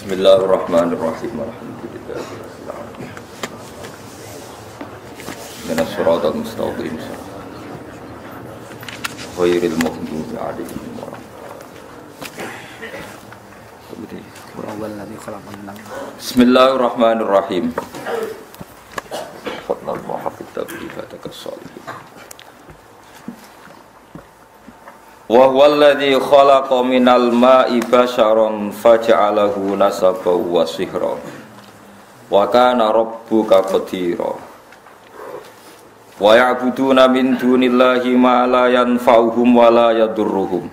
Bismillahirrahmanirrahim. Alhamdulillahirrahmanirrahim. Minas siratal mustaqim. Ghairil maghdubi 'alaihim waladdallin. Bismillahirrahmanirrahim. Fadlan wa hafidh bi fataka shalihin. Wa huwal ladzi khalaqa minal ma'i basharan faja'alahu nasaban wa sihra wa kana rabbuka qadira wa ya'buduna min dunillahi ma la yanfa'uhum wa la yadurruhum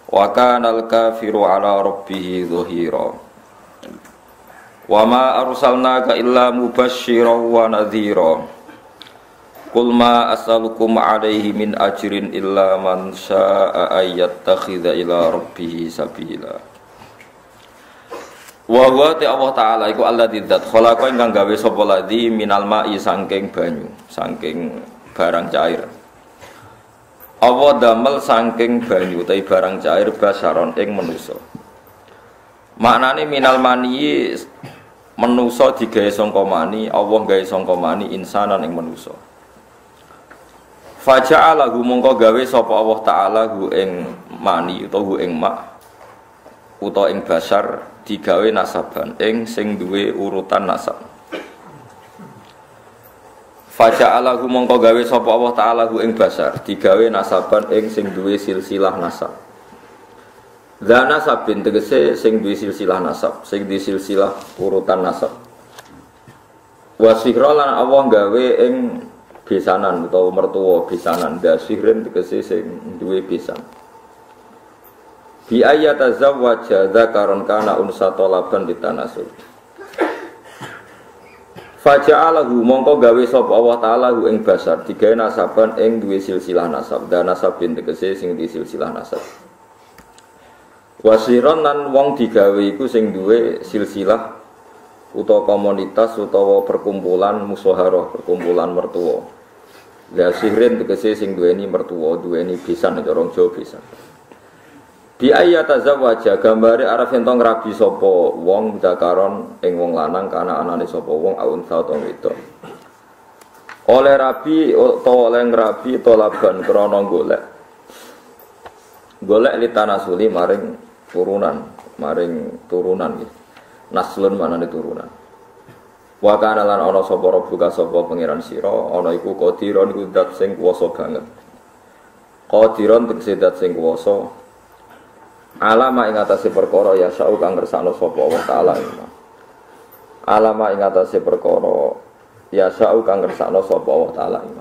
wa kana al-kafiru 'ala rabbih dhahira wa ma arsalnaka illa mubasysyiran wa nadhira. Qul ma as'alukum 'alaihi min ajrin illa man syaa'a ayyattakhidha ila rabbih sabila. Wa huwa Allah taala iku alladzi dzat khalaqa ingkang gawe sapa ladzi minal ma'i saking banyu, saking barang cair. Allah damel saking banyu utawi barang cair basaron ing manusa. Maknane minal mani manusa digawe sangka mani, Allah gawe sangka mani insanan ing manusa. Faja'alahu mongko gawe sapa Allah taala hu ing mani utawa hu ing mak utawa ing basar digawe nasaban ing sing duwe urutan nasab. Faja'alahu mongko gawe sapa Allah taala hu ing basar digawe nasaban ing sing duwe silsilah nasab. Dzana sabin tegese sing duwe silsilah nasab, sing duwe silsilah urutan nasab. Wasihra lan Allah gawe ing besanan utawa mertua besanan dasihrin tegese sing duwe besan. Bi ayatazawwaja dzakaron kana unsa talaban ditanasul. Faja'alahu mongko gawe sapa Allah taala hu ing basar digawe nasaban ing duwe silsilah nasab dan nasabin tegese sing duwe silsilah nasab. Wasiron lan wong digawe iku sing duwe silsilah utawa komunitas utawa perkumpulan musyawarah, perkumpulan mertua. La sihrin tegese sing duweni mertua, duweni besan cara Jawa besan. Bi ayatazawwaja gambare arep ento ngrabi sapa wong zakaron ing wong lanang kana anane sapa wong aunsa utawa wedok. Oleh rabi utawa oleh ngrabi tolaban krana golek. Golek litanasuli maring turunan nggih. Naslun manane turunan. Wa kana lan ana sapa rabbuka sapa pangeran sira ana iku qadiron iku zat sing kuwasa banget. Qadiron tegese zat sing kuwasa alama ing atase perkara ya sa'u kang ngersakno sapa Allah taala ing. Alama ing atase perkara ya sa'u kang ngersakno sapa Allah taala ing.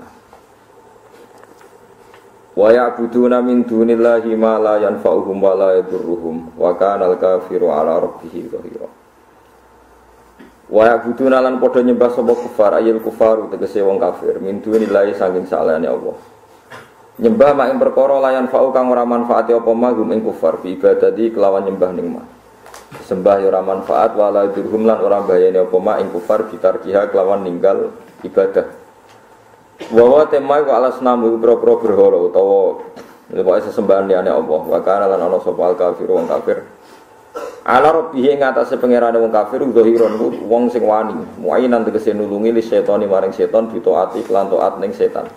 Wa ya'buduna min dunillahi ma la yanfa'uhum wa la yadurruhum wa kana al-kafiru 'ala rabbih dhahira. Wa ya'buduna lan padha nyembah sapa kufar ayil kufaru tegese wong kafir min dunillahi saking salehane Allah. Nyembah mak ing perkara layan fa'u kang ora manfaati apa magum ing kufar bi ibadati kelawan nyembah ning ma. Sembah ya ora manfaat wala dirhum lan ora bayane apa mak ing kufar bitarkiha kelawan ninggal ibadah. Wa tema iku alas namu pro-pro berhala utawa pokoke sesembahan liyane Allah. Wa kana lan ana sapa al kafir wong kafir. Ala rabbihi ing atase pangerane wong kafir zahiron wong sing wani muainan tegese nulungi li setani maring setan bitaati lan taat ning setan.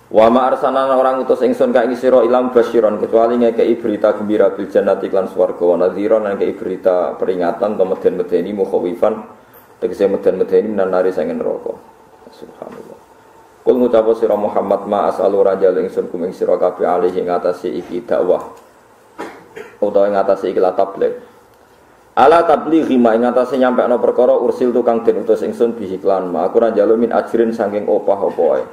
Wa ma arsalana orang utus ingsun ka ing sira ilam basyiron kecuali ngekeki berita gembira bil jannati lan swarga wa nadhiron lan ngekeki berita peringatan to meden-medeni mukhawifan tegese meden-medeni menanari sangen neraka. Subhanallah. Kul ngucap sira Muhammad ma asalu rajal ingsun kuming sira kabeh alih ing atase iki dakwah utawa ing atase iki la tabligh. Ala tablighi ma ing atase nyampekno perkara ursil tukang den utus ingsun bihiklan ma aku ra njaluk min ajrin saking opah-apa ae.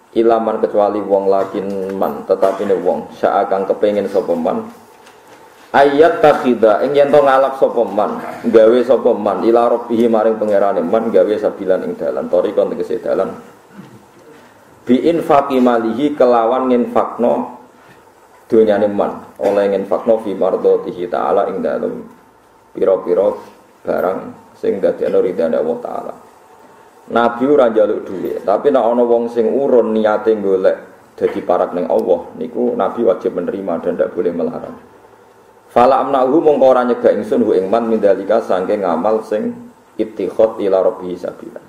Ilaman kecuali wong lakin man tetapi ne wong sak kang kepengin sapa man ayat takhida ing yen to ngalap sapa man gawe sapa man ila rabbihi maring pangerane man gawe sabilan ing dalan torikon tegese dalan bi infaqi malihi kelawan nginfakno dunyane man oleh nginfakno fi mardhatihi ta'ala ing dalem pira-pira barang sing dadekno ridane Allah taala. Nabi ora njaluk dhuwit, tapi nek ana wong sing urun niate golek dadi parak ning Allah, niku Nabi wajib menerima dan tidak boleh melarang. Fala amnahu mongko ora nyegah ingsun hu ing man mindalika saking ngamal sing ittikhad ila rabbi sabila.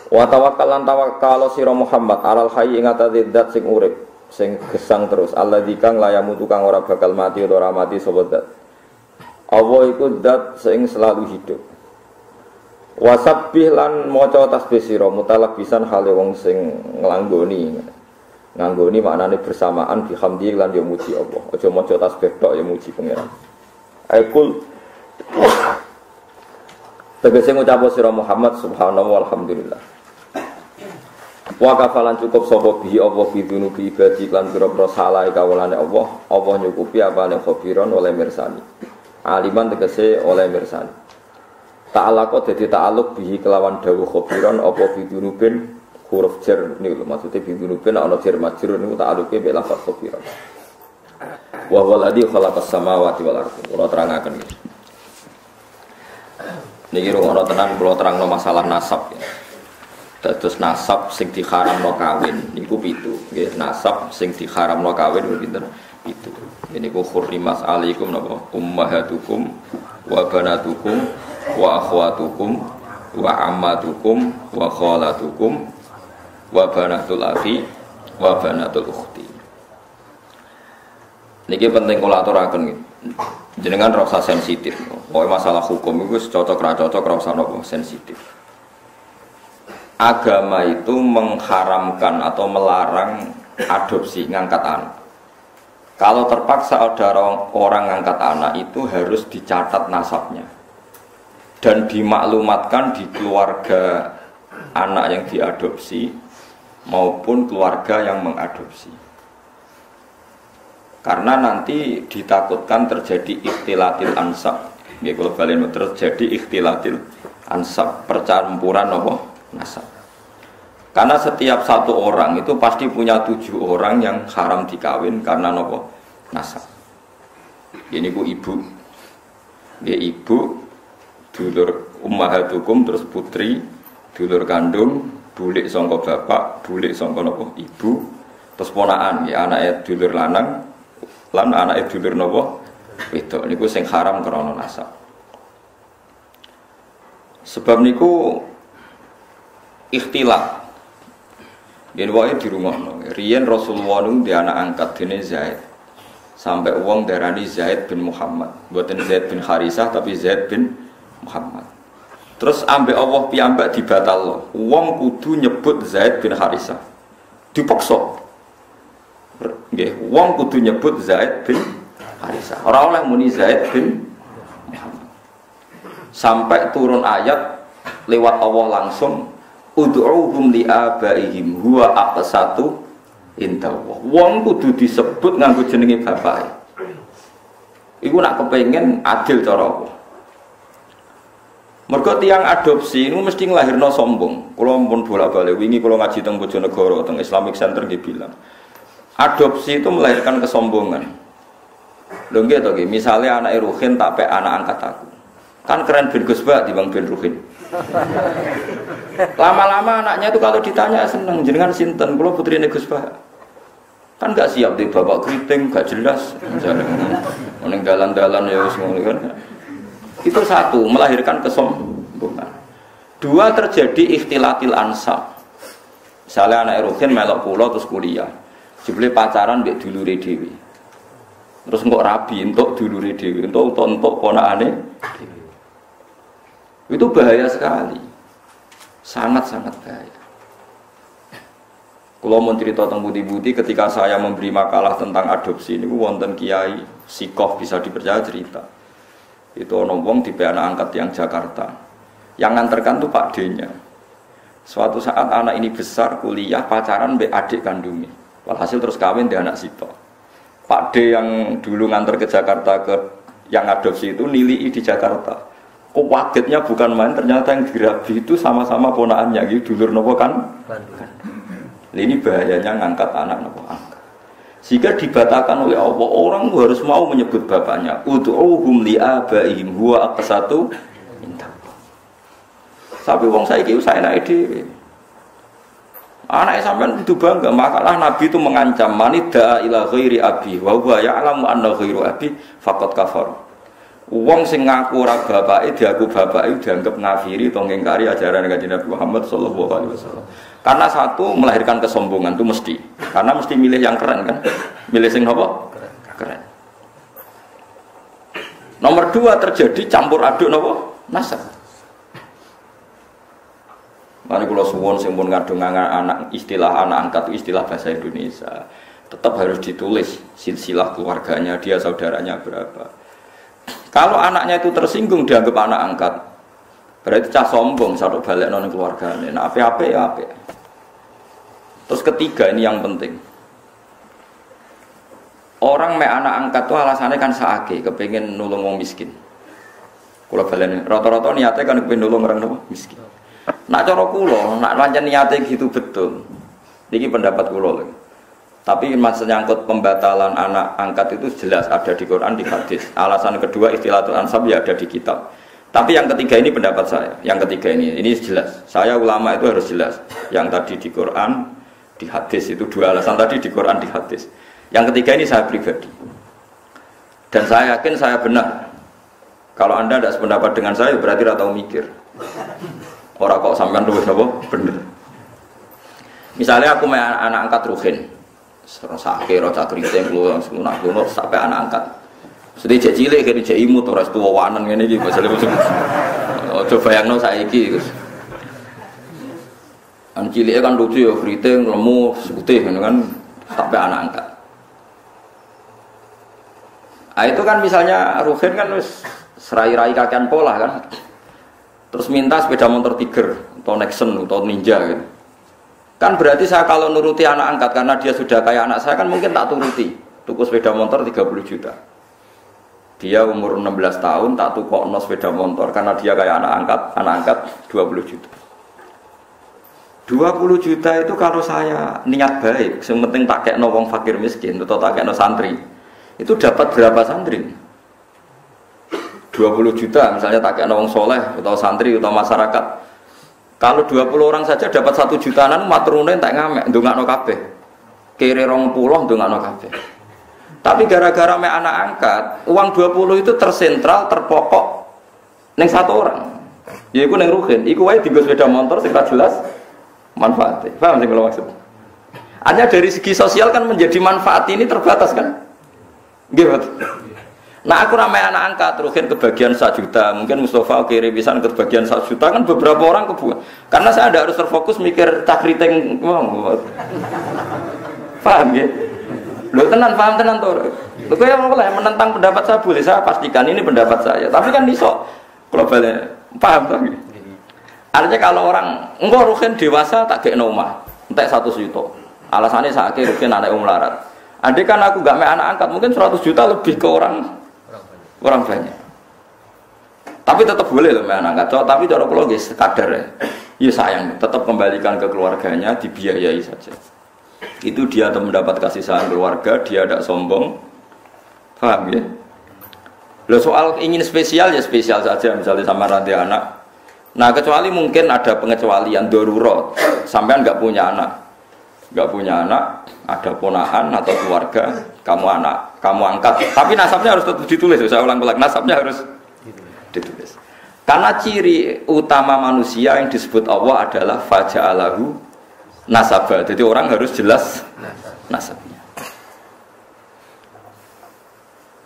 Wa tawakkal lan tawakkal sira Muhammad alal hayy ing atase zat sing urip sing gesang terus alladzi kang layamu tukang ora bakal mati ora mati sapa zat. Allah iku zat sing selalu hidup. Wasabbih lan maca tasbih sira mutalabisan hale wong sing nganggoni maknane bersamaan bihamdi lan yo muji Allah. Aja maca tasbih tok yo muji pangeran. Aikul tegese ngucap sira Muhammad subhanahu walhamdulillah. Wa kafalan cukup sapa bihi Allah bidunubi ibadi lan pira-pira salah kawulane Allah. Allah nyukupi apane khabiron oleh mirsani. Aliman tegese oleh mirsani. Ta'ala kok dadi ta'aluk bihi kelawan dawuh khabiron apa bidunubin huruf jar niku maksudnya bidunubin ana jar majrur niku ta'aluke bil lafaz khabiron. Wa huwa alladzi khalaqas samawati wal ardh. Kula terangaken iki. Niki ana tenan kula terangno masalah nasab ya. Dados nasab sing diharamno kawin niku 7. Nggih, nasab sing diharamno kawin pinten? 7. Niku khurrimas alaikum napa ummahatukum wa banatukum wa akhwatukum wa ammatukum wa khalatukum wa banatul akhi wa banatul ukhti. Niki penting kula aturaken jenengan ora usah sensitif. Pokoke masalah hukum iku cocok ra cocok ora usah napa sensitif. Agama itu mengharamkan atau melarang adopsi ngangkat anak. Kalau terpaksa ada orang ngangkat anak itu harus dicatat nasabnya dan dimaklumatkan di keluarga anak yang diadopsi maupun keluarga yang mengadopsi. Karena nanti ditakutkan terjadi ikhtilatil ansab. Ya kalau balen terjadi ikhtilatil ansab, percampuran apa? Nasab. Karena setiap satu orang itu pasti punya 7 orang yang haram dikawin karena nopo nasab. Ini ku ibu, ya ibu, dulur ummahatukum terus putri, dulur kandung, bulik sangka bapak, bulik sangka nopo ibu, terus ponakan, ya anaknya dulur lanang, lan anaknya dulur nopo wedok. Niku sing haram karena nasab. Sebab niku ikhtilat. Yen wae di rumah riyen Rasulullah nung di anak angkat dene Zaid. Sampai wong darani Zaid bin Muhammad. Mboten Zaid bin Harisah tapi Zaid bin Muhammad. Terus ambek Allah piyambak dibatalno. Wong kudu nyebut Zaid bin Harisah. Dipaksa. Nggih, wong kudu nyebut Zaid bin Harisah. Ora oleh muni Zaid bin Muhammad. Sampai turun ayat lewat Allah langsung ud'uuhum li abaihim huwa aqsatu indallah. Wong kudu disebut nganggo jenenge bapake. Iku nak kepengin adil cara apa? Mergo tiyang adopsi niku mesti nglahirno sombong. Kula pun bolak-balik wingi kula ngaji teng Bojonegoro teng Islamic Center nggih bilang. Adopsi itu melahirkan kesombongan. Lho nggih to nggih, misale anake Ruhin tak pek anak angkat aku. Kan keren ben Gus Bak dibanding ben Ruhin. Lama-lama anaknya itu kalau ditanya seneng jenengan sinten, kula putrine Gus Bak. Kan enggak siap di bapak keriting, enggak jelas. Ning dalan-dalan ya wis ngono kan. Itu satu, melahirkan kesombongan. 2, terjadi ikhtilatil ansab. Misalnya anak Ruhin melok kula terus kuliah. Jebule pacaran mbek dulure dhewe. Terus engko rabi entuk dulure dhewe, entuk ponakane. Itu bahaya sekali. Sangat-sangat bahaya. Kalau mau cerita tentang budi-budi ketika saya memberi makalah tentang adopsi ini wonten kiai sikoh bisa dipercaya cerita. Itu ono wong tipe anak angkat yang Jakarta. Yang nganterkan tuh Pak D-nya. Suatu saat anak ini besar kuliah pacaran mbek adik kandungnya. Walhasil terus kawin di anak sitok. Pak D yang dulu nganter ke Jakarta ke yang adopsi itu nilai di Jakarta. Kok wagetnya bukan main, ternyata yang dirabi itu sama-sama ponakannya gitu, dulur nopo kan? Ini bahayanya ngangkat anak nopo angkat. Jika dibatalkan oleh Allah, orang harus mau menyebut bapaknya. Ud'uuhum li abaihim huwa aqsatu indallah. Sapi wong saiki saya naik dhewe. Anaknya sampean itu bangga, makalah Nabi itu mengancam manida ila ghairi abi wa huwa ya'lamu anna ghairu abi faqad kafar. Wong sing ngaku ora bapake diaku bapake dianggap ngafiri utawa ngingkari ajaran Kanjeng Nabi Muhammad sallallahu alaihi wasallam. Karena satu melahirkan kesombongan itu mesti. Karena mesti milih yang keren kan. Milih sing apa? Keren. Nomor dua terjadi campur aduk napa? Nasab. Mari kula suwun sing pun ngadung anak istilah anak angkat itu istilah bahasa Indonesia. Tetap harus ditulis silsilah keluarganya, dia saudaranya berapa. Kalau anaknya itu tersinggung dianggap anak angkat, berarti cah sombong satu balik non keluarganya. Nah, apa ya apa. Terus ketiga ini yang penting. Orang me anak angkat itu alasannya kan saake, kepengen nulung wong miskin. Kula baleni rata-rata niate kan kepengen nulung orang miskin. Nak cara kula, nak pancen niate gitu betul. Niki pendapat kula lho. Tapi maksudnya nyangkut pembatalan anak angkat itu jelas ada di Quran, di hadis. Alasan kedua istilatul ansab ya ada di kitab. Tapi yang ketiga ini pendapat saya. Yang ketiga ini jelas. Saya ulama itu harus jelas. Yang tadi di Quran, di hadis itu dua alasan tadi di Quran, di hadis. Yang ketiga ini saya pribadi. Dan saya yakin saya benar. Kalau Anda tidak sependapat dengan saya berarti tidak tahu mikir. Orang kok sampean luwih napa bener. Misalnya aku main anak angkat Ruhin. Serosake roca kriting kula lunak-lunak sampai anak angkat. Sedih cek cilik kene cek imut ora tuwa wanen ngene iki masale musuh. Aja bayangno saiki Gus. An cilike kan lucu ya kriting lemu putih ngono kan sampai anak angkat. Itu kan misalnya Ruhin kan wis serai-rai kakean pola kan. Terus minta sepeda motor Tiger atau Nexon atau Ninja gitu. Kan berarti saya kalau nuruti anak angkat karena dia sudah kayak anak saya kan mungkin tak turuti. Tuku sepeda motor 30 juta. Dia umur 16 tahun tak tukokno sepeda motor karena dia kayak anak angkat 20 juta. 20 juta itu kalau saya niat baik, yang penting tak kekno wong fakir miskin atau tak kekno santri. Itu dapat berapa santri? 20 juta misalnya tak kekno wong soleh atau santri atau masyarakat. Kalau 20 orang saja dapat 1 jutaan maturune tak ngamek ndongakno kabeh. Kere 20 ndongakno kabeh. Tapi gara-gara mek anak angkat, uang 20 itu tersentral, terpokok ning satu orang. Yaiku ning Ruhin, iku wae dienggo sepeda motor sing jelas manfaatnya. Paham sing kula maksud? Hanya dari segi sosial kan menjadi manfaat ini terbatas kan? Nggih, betul. Nah aku ramai anak angkat Ruhin kebagian 1 juta, mungkin Mustafa kiri pisan kebagian 1 juta kan beberapa orang kebuang. Karena saya tidak harus terfokus mikir cakriteng, paham ya? Lo tenan paham tenan tuh. Lo kayak mulai menentang pendapat saya boleh, saya pastikan ini pendapat saya. Tapi kan iso globalnya paham tuh. Artinya kalau orang enggak Ruhin dewasa tak kayak nomah, entek 100 juta. Alasannya saya kira Ruhin anak melarat. Andai kan aku gak main anak angkat mungkin 100 juta lebih ke orang banyak. Tapi tetap boleh loh main angkat. Tapi cara kula nggih sekadar ya. Ya sayang, tetap kembalikan ke keluarganya, dibiayai saja. Itu dia mendapat kasih sayang keluarga, dia tidak sombong. Paham ya? Loh soal ingin spesial ya spesial saja misalnya sama ranti anak. Nah kecuali mungkin ada pengecualian darurat. Sampean nggak punya anak, ada ponakan atau keluarga, kamu angkat. Tapi nasabnya harus tetap ditulis. Saya ulang-ulang, nasabnya harus ditulis. Karena ciri utama manusia yang disebut Allah adalah faja'alahu nasabah. Jadi orang harus jelas nasabnya.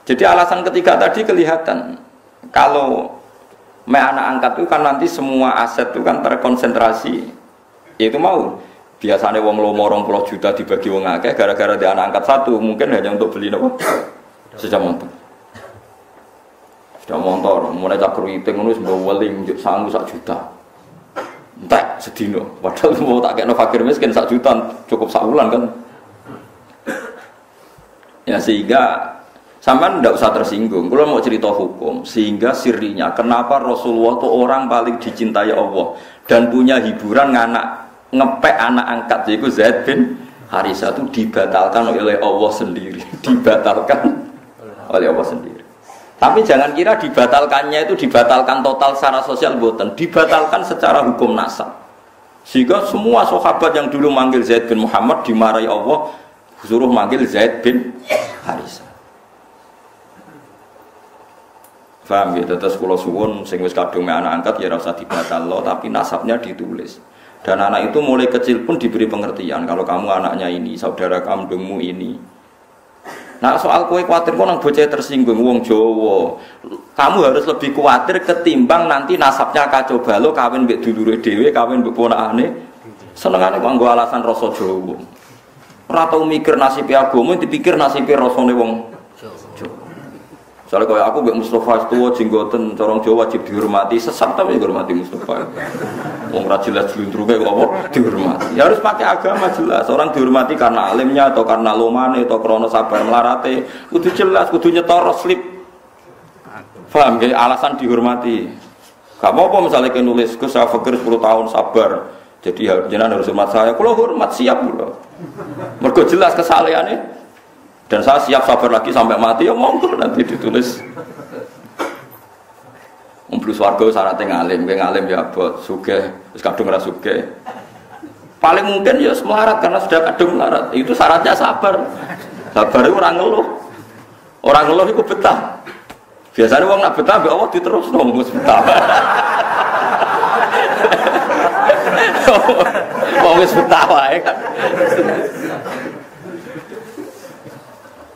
Jadi alasan ketiga tadi kelihatan. Kalau anak angkat itu kan nanti semua aset itu kan terkonsentrasi. Yaitu mau. Biasanya wong lomo 20 juta dibagi wong akeh gara-gara dia anak angkat 1 mungkin hanya untuk beli apa? Sepeda motor. Sepeda motor mulai cak keriting ngono wis mbawa weling njuk sangu 1 juta. Entek sedino. Padahal mau tak kekno fakir miskin 1 juta cukup saulan kan. Ya sehingga sampean ndak usah tersinggung. Kalau mau cerita hukum sehingga sirinya kenapa Rasulullah itu orang paling dicintai Allah dan punya hiburan ngepek anak angkat yaitu Zaid bin Harisah itu dibatalkan oleh Allah sendiri. Dibatalkan oleh Allah sendiri. Tapi jangan kira dibatalkannya itu dibatalkan total secara sosial boten, dibatalkan secara hukum nasab. Sehingga semua sahabat yang dulu manggil Zaid bin Muhammad dimarahi Allah, suruh manggil Zaid bin Harisah. Paham gitu, terus kula suwun sing wis kadung anak angkat ya ora usah dibatalno, tapi nasabnya ditulis. Dan anak itu mulai kecil pun diberi pengertian kalau kamu anaknya ini, saudara kandungmu ini. Nah soal kowe kuwatir kok nang bocah tersinggung wong Jawa. Kamu harus lebih kuwatir ketimbang nanti nasabnya kacau balau kawin mbek dulure dhewe, kawin mbek ponakane. Senengane kok nggo alasan rasa Jawa. Ora tau mikir nasibe agama, dipikir nasibe rasane wong Jawa. Soalnya kalau aku mbek Mustafa tua jenggoten corong Jawa wajib dihormati, sesat tapi dihormati Mustafa. Wong ra jelas jlundruke kok apa dihormati. Ya harus pakai agama jelas. Orang dihormati karena alimnya atau karena lomane atau krana sabar melarate, kudu jelas, kudu nyetor slip. Paham nggih alasan dihormati. Gak apa-apa misalnya ke nulis Gus saya fakir 10 tahun sabar. Jadi jenengan harus hormat saya. Kalau hormat siap kula. Mergo jelas kesalehane. Dan saya siap sabar lagi sampai mati, ya monggo nanti ditulis. Mlebu swarga syaratnya ngalim ya abot, sugih, wis kadung ora sugih. Paling mungkin ya melarat karena sudah kadung melarat. Itu syaratnya sabar. Sabar itu orang ngeluh. Orang ngeluh itu betah. Biasanya wong nak betah mbek Allah diterusno wis betah. Wong wis betah wae kan.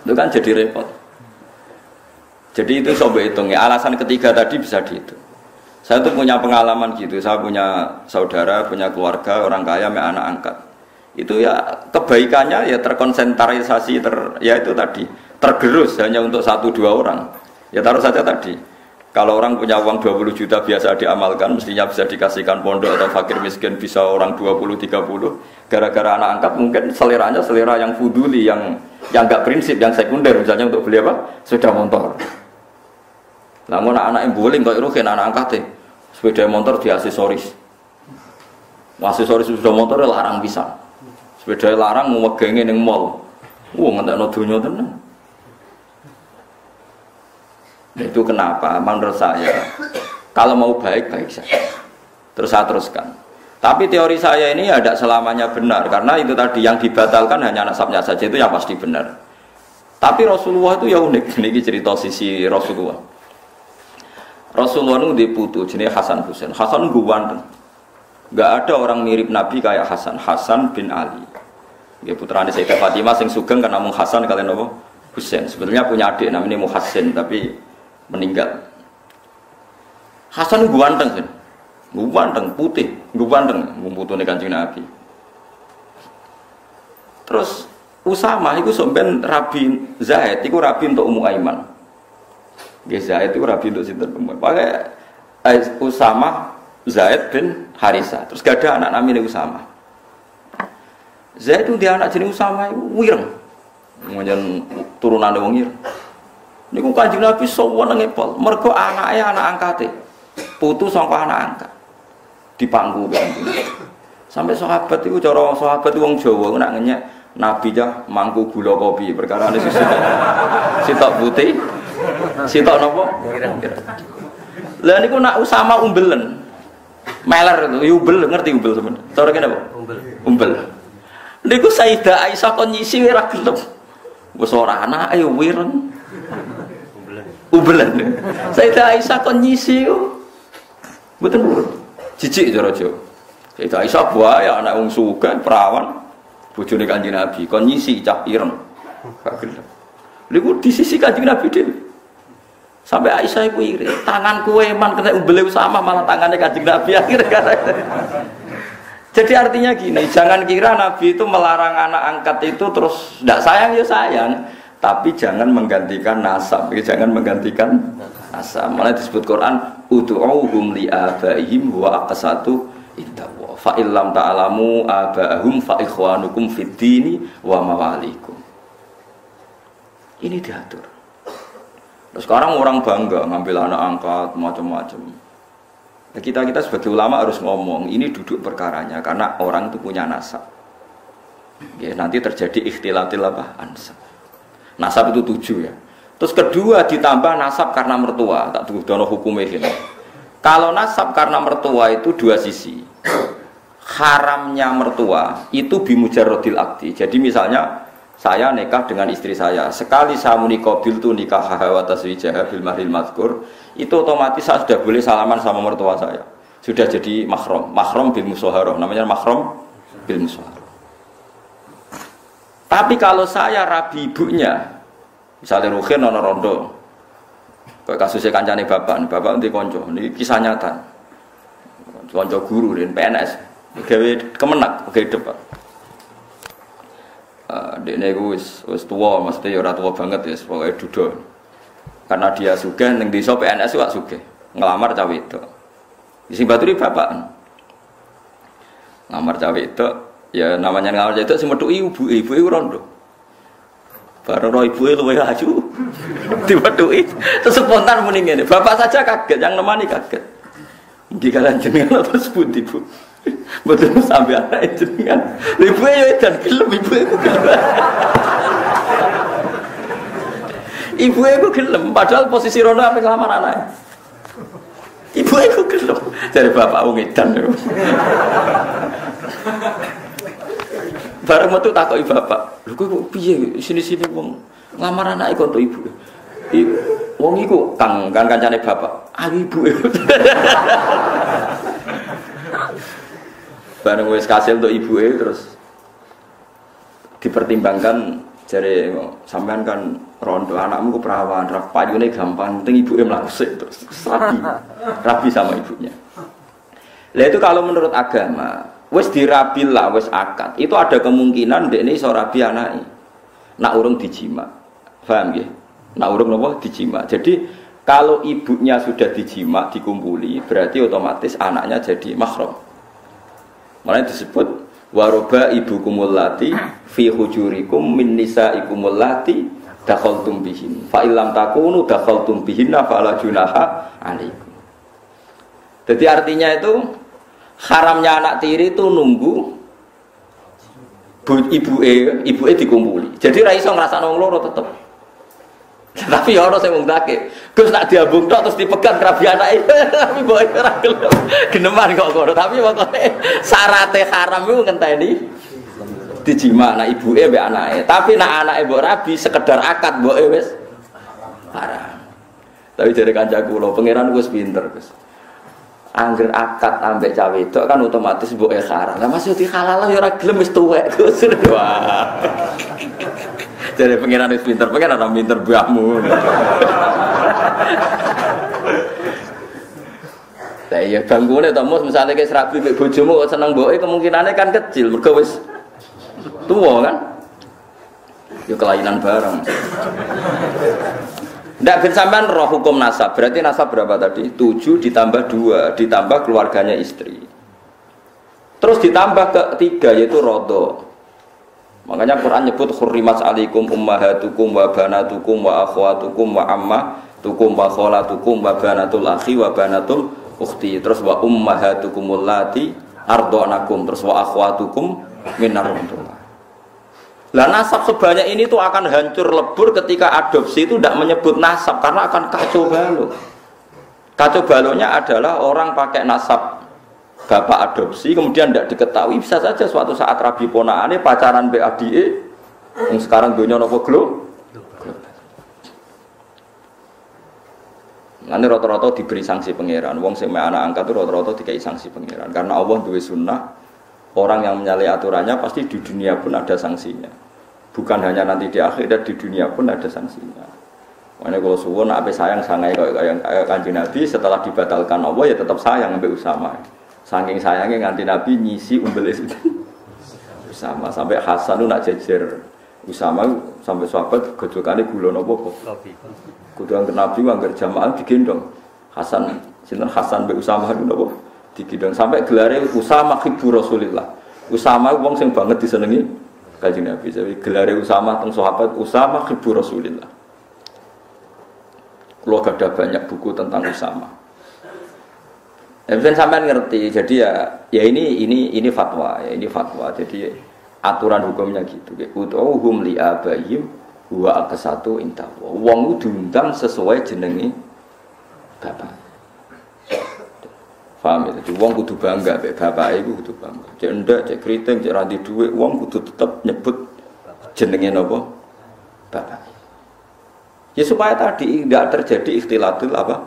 Itu kan jadi repot. Jadi itu coba hitung ya. Alasan ketiga tadi bisa dihitung. Saya tuh punya pengalaman gitu. Saya punya saudara, punya keluarga, orang kaya, anak angkat. Itu ya kebaikannya ya terkonsentrasi, ya itu tadi tergerus hanya untuk 1-2 orang. Ya taruh saja tadi. Kalau orang punya uang 20 juta biasa diamalkan, mestinya bisa dikasihkan pondok atau fakir miskin bisa orang 20-30. Gara-gara anak angkat mungkin seleranya selera yang fuduli, yang enggak prinsip, yang sekunder, misalnya untuk beli apa? Sepeda motor. Namun anak-anak yang boleh enggak irukin anak angkat sepeda motor di aksesoris. Aksesoris sepeda motor larang bisa. Sepeda larang ngegenge ning mall. Ngentekno donya tenan. Itu kenapa menurut saya kalau mau baik-baik saja. Terus saya teruskan. Tapi teori saya ini ya tidak selamanya benar karena itu tadi yang dibatalkan hanya nasabnya saja itu yang pasti benar. Tapi Rasulullah itu ya unik. Ini cerita sisi Rasulullah. Rasulullah itu diputu jenis Hasan Husain. Hasan ganteng. Enggak ada orang mirip Nabi kayak Hasan. Hasan bin Ali. Ya putrane Sayyidah Fatimah sing sugeng kan namung Hasan kalian apa? Husain. Sebetulnya punya adik namanya Muhassin tapi meninggal. Hasan ganteng kan. Ganteng putih, ganteng mumputune Kanjeng Nabi. Terus Usama itu sampean Rabi Zaid iku rabi untuk Ummu Aiman. Nggih Zaid itu rabi untuk sinten Ummu. Pakai Usama Zaid bin Harisah. Terus gak ada anak namanya Usama. Zaid itu dia anak jeneng Usama itu wireng. Ngen turunane wong ireng. Niku Kanjeng Nabi sowan ngepol, mergo anake anak angkate. Putu saka anak angkat. Dipangku kan. Sampai sahabat itu cara sahabat wong Jawa nak ngenyek Nabi jah mangku gula kopi perkara ini sitok putih sitok nopo lah niku nak Usama umbelen meler itu umbel ngerti umbel sampean cara kene apa umbel niku Sayyidah Aisyah kon nyisi ora gelem wis ora anak ayo wireng umbelen Sayyidah Aisyah kon nyisi mboten urut jijik cara Jawa. Sayyidah Aisyah buaya anak wong sugih perawan bojone Kanjeng Nabi kon nyisi cah ireng. Gak gelem. Niku di sisi Kanjeng Nabi dhewe. Sampai Aisyah iku iri, tanganku eman kena umbele sama malah tangannya Kanjeng Nabi akhirnya. Jadi artinya gini, jangan kira Nabi itu melarang anak angkat itu terus ndak sayang ya sayang, tapi jangan menggantikan nasab, jangan menggantikan nasab. Malah disebut Quran ud'uuhum li abaihim wa aqsatu indallah fa illam ta'lamu abaahum fa ikhwanukum fid dini wa mawalikum. Ini diatur. Terus sekarang orang bangga ngambil anak angkat macam-macam. Nah, kita sebagai ulama harus ngomong ini duduk perkaranya karena orang itu punya nasab. Ya, nanti terjadi ikhtilatil apa? Ansab. Nasab itu 7 ya. Terus kedua ditambah nasab karena mertua, tak tunggu dono hukumnya ini. Kalau nasab karena mertua itu 2 sisi. haramnya mertua itu bimujarrodil akdi. Jadi misalnya saya nikah dengan istri saya, sekali saya muni qabil tu nikah wa taswijaha bil mahril mazkur, itu otomatis saya sudah boleh salaman sama mertua saya. Sudah jadi mahram bil musyaharah, namanya mahram bil musyaharah. Tapi kalau saya rabi ibunya, misalnya Ruhin ana rondo, kayak kasusnya kancane bapak nanti konco, ini kisah nyata, konco guru dan PNS, gawe kemenak, gawe depan. Dekne iku wis tuwa, mesti ora tuwa banget ya, pokoke duda. Karena dia sugih ning desa PNS wak sugih, ngelamar cah wedok. Sing baturi bapak. Ngelamar cah wedok, ya namanya ngelamar cah wedok sing methuki ibuke rondo. Bareng ro ibuke luwih ayu. Dimethuki terus spontan muni ngene. Bapak saja kaget, yang nemani kaget. Nggih kalian jenengan terus pundi, Bu? Betul sampai anak jenengan. Ibu ya dan gelem ibu itu gelem. Ibu itu gelem padahal posisi rono apa ngelamar anaknya. Ibu itu gelem dari bapak wong edan. Bareng metu takoki bapak, "Lho kok piye sini-sini wong ngelamar anake kok ibu?" Wong iku kan kancane bapak. Ibu itu. Bareng wis kasil untuk ibu terus dipertimbangkan jare sampean kan rondo anakmu ku perawan, payune gampang, penting ibuke mlaku terus rabi sama ibunya. Lah itu kalau menurut agama, wis dirabil lah, wis akad. Itu ada kemungkinan dekne iso rabi anake. Nak urung dijima. Paham nggih? Nak urung napa dijima. Jadi kalau ibunya sudah dijima, dikumpuli, berarti otomatis anaknya jadi mahram. Makanya disebut waroba ibukumul lati fi hujurikum min nisaikumul lati dakhaltum bihin fa illam takunu dakhaltum bihinna fala junaha alaikum. Jadi artinya itu haramnya anak tiri itu nunggu ibuke dikumpuli. Jadi ra iso ngrasakno wong loro tetep. Tapi ya ana sing ngundake, Gus nak diambung tok terus dipegang rabi anake. Tapi mbok ora gelem. Geneman kok ngono. Tapi pokoke syaraté haram iku ngenteni dijima anak ibuke mbek anake. Tapi nak anake mbok rabi sekedar akad mboke wis haram. Tapi jare kancaku lho, pangeran wis pinter, Gus. Angger akad ambek cah wedok kan otomatis mboke haram. Lah masih dihalal ya ora gelem wis tuwek, Gus. Wah. Jadi pengiran itu pinter, pengiran orang pinter buahmu. Nah iya bangkunya Thomas misalnya kayak serabi bojomu kok seneng boe kemungkinannya kan kecil, mergo wis tua kan? Yo kelainan bareng. Ndak ben sampean roh hukum nasab, berarti nasab berapa tadi? 7 ditambah 2, ditambah keluarganya istri. Terus ditambah ke 3 yaitu rodho. Makanya Quran nyebut hurrimat alaikum ummahatukum wa banatukum wa akhwatukum wa ammatukum wa kholatukum wa banatul akhi wa banatul ukhti. Terus wa ummahatukumul lati ardonakum. Terus wa akhwatukum minar rumah. Lah nasab sebanyak ini tuh akan hancur lebur ketika adopsi itu tidak menyebut nasab karena akan kacau balau. Kacau balaunya adalah orang pakai nasab bapak adopsi kemudian tidak diketahui, bisa saja suatu saat rabi ponaane pacaran be adike yang sekarang dunia nopo glo. Nanti rata-rata diberi sanksi pangeran. Wong sing anak angkat itu rata-rata dikai sanksi pangeran karena Allah duwe sunnah orang yang menyalahi aturannya pasti di dunia pun ada sanksinya. Bukan hanya nanti di akhirat, di dunia pun ada sanksinya. Makanya kalau suwun ape sayang sangai kayak Kanjeng Nabi setelah dibatalkan Allah ya tetap sayang sampai Usama. Saking sayangnya nganti Nabi nyisi umbel itu Usama sampai Hasan itu nak jejer Usama sampai sahabat gejolakane gula napa kok. Kudu ke Nabi anggar jamaah digendong. Hasan sinten Hasan mbek Usama itu napa digendong sampai gelare Usama hibbu Rasulillah. Usama wong sing banget disenengi Kanjeng Nabi. Jadi gelare Usama teng sahabat Usama hibbu Rasulillah. Kalau ada banyak buku tentang Usama. Mungkin sampean ngerti, jadi ya ini fatwa, ya ini fatwa. Jadi aturan hukumnya gitu. Utuhum li abaihim huwa aqsatu inta. Wong diundang sesuai jenenge bapak. Paham ya? Jadi wong kudu bangga mek bapake iku kudu bangga. Cek ndak, cek kriting, cek ra duwe wong kudu tetep nyebut jenenge napa? Bapak. Ya supaya tadi tidak terjadi ikhtilatul apa?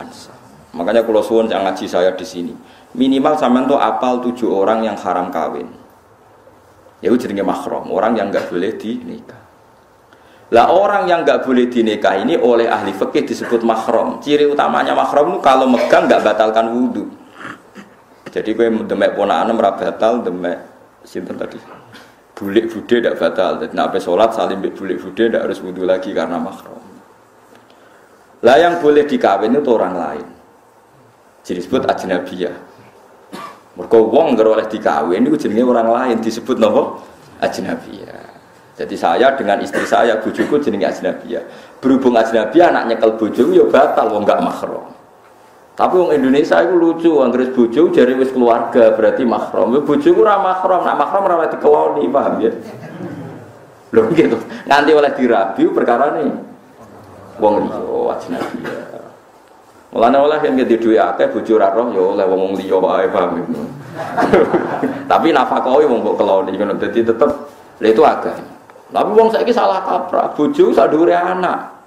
Ansab. Makanya kalau suwun yang ngaji saya di sini, minimal sampean tuh apal 7 orang yang haram kawin. Ya itu jenenge mahram, orang yang enggak boleh dinikah. Lah orang yang enggak boleh dinikah ini oleh ahli fikih disebut mahram. Ciri utamanya mahram itu kalau megang enggak batalkan wudu. Jadi kowe demek ponakane ora batal, demek sinten tadi? Bulik bude tidak batal. Jadi nek salat salim mbek bulik bude tidak harus wudu lagi karena mahram. Lah yang boleh dikawin itu orang lain. Jadi disebut ajnabiyah. Mergo wong nggak oleh dikawin itu jenenge orang lain disebut napa? Ajnabiyah. Jadi saya dengan istri saya, bojoku jenenge ajnabiyah. Berhubung ajnabiyah anak nyekel bojoku ya batal wong enggak mahram. Tapi wong Indonesia itu lucu, anggere bojo jare wis keluarga berarti mahram. Bojoku ora mahram, nek mahram ora dikeloni, paham ya? Lho gitu. Nganti oleh dirabi perkarane wong liya ajnabiyah. Mulane oleh yen ngene duwe akeh bojo ora roh ya oleh wong liya wae, paham ya. Tapi nafkahe wong mbok keloni ngono dadi tetep lha itu agak. Tapi wong saiki salah kaprah, bojo sak dhuwure anak.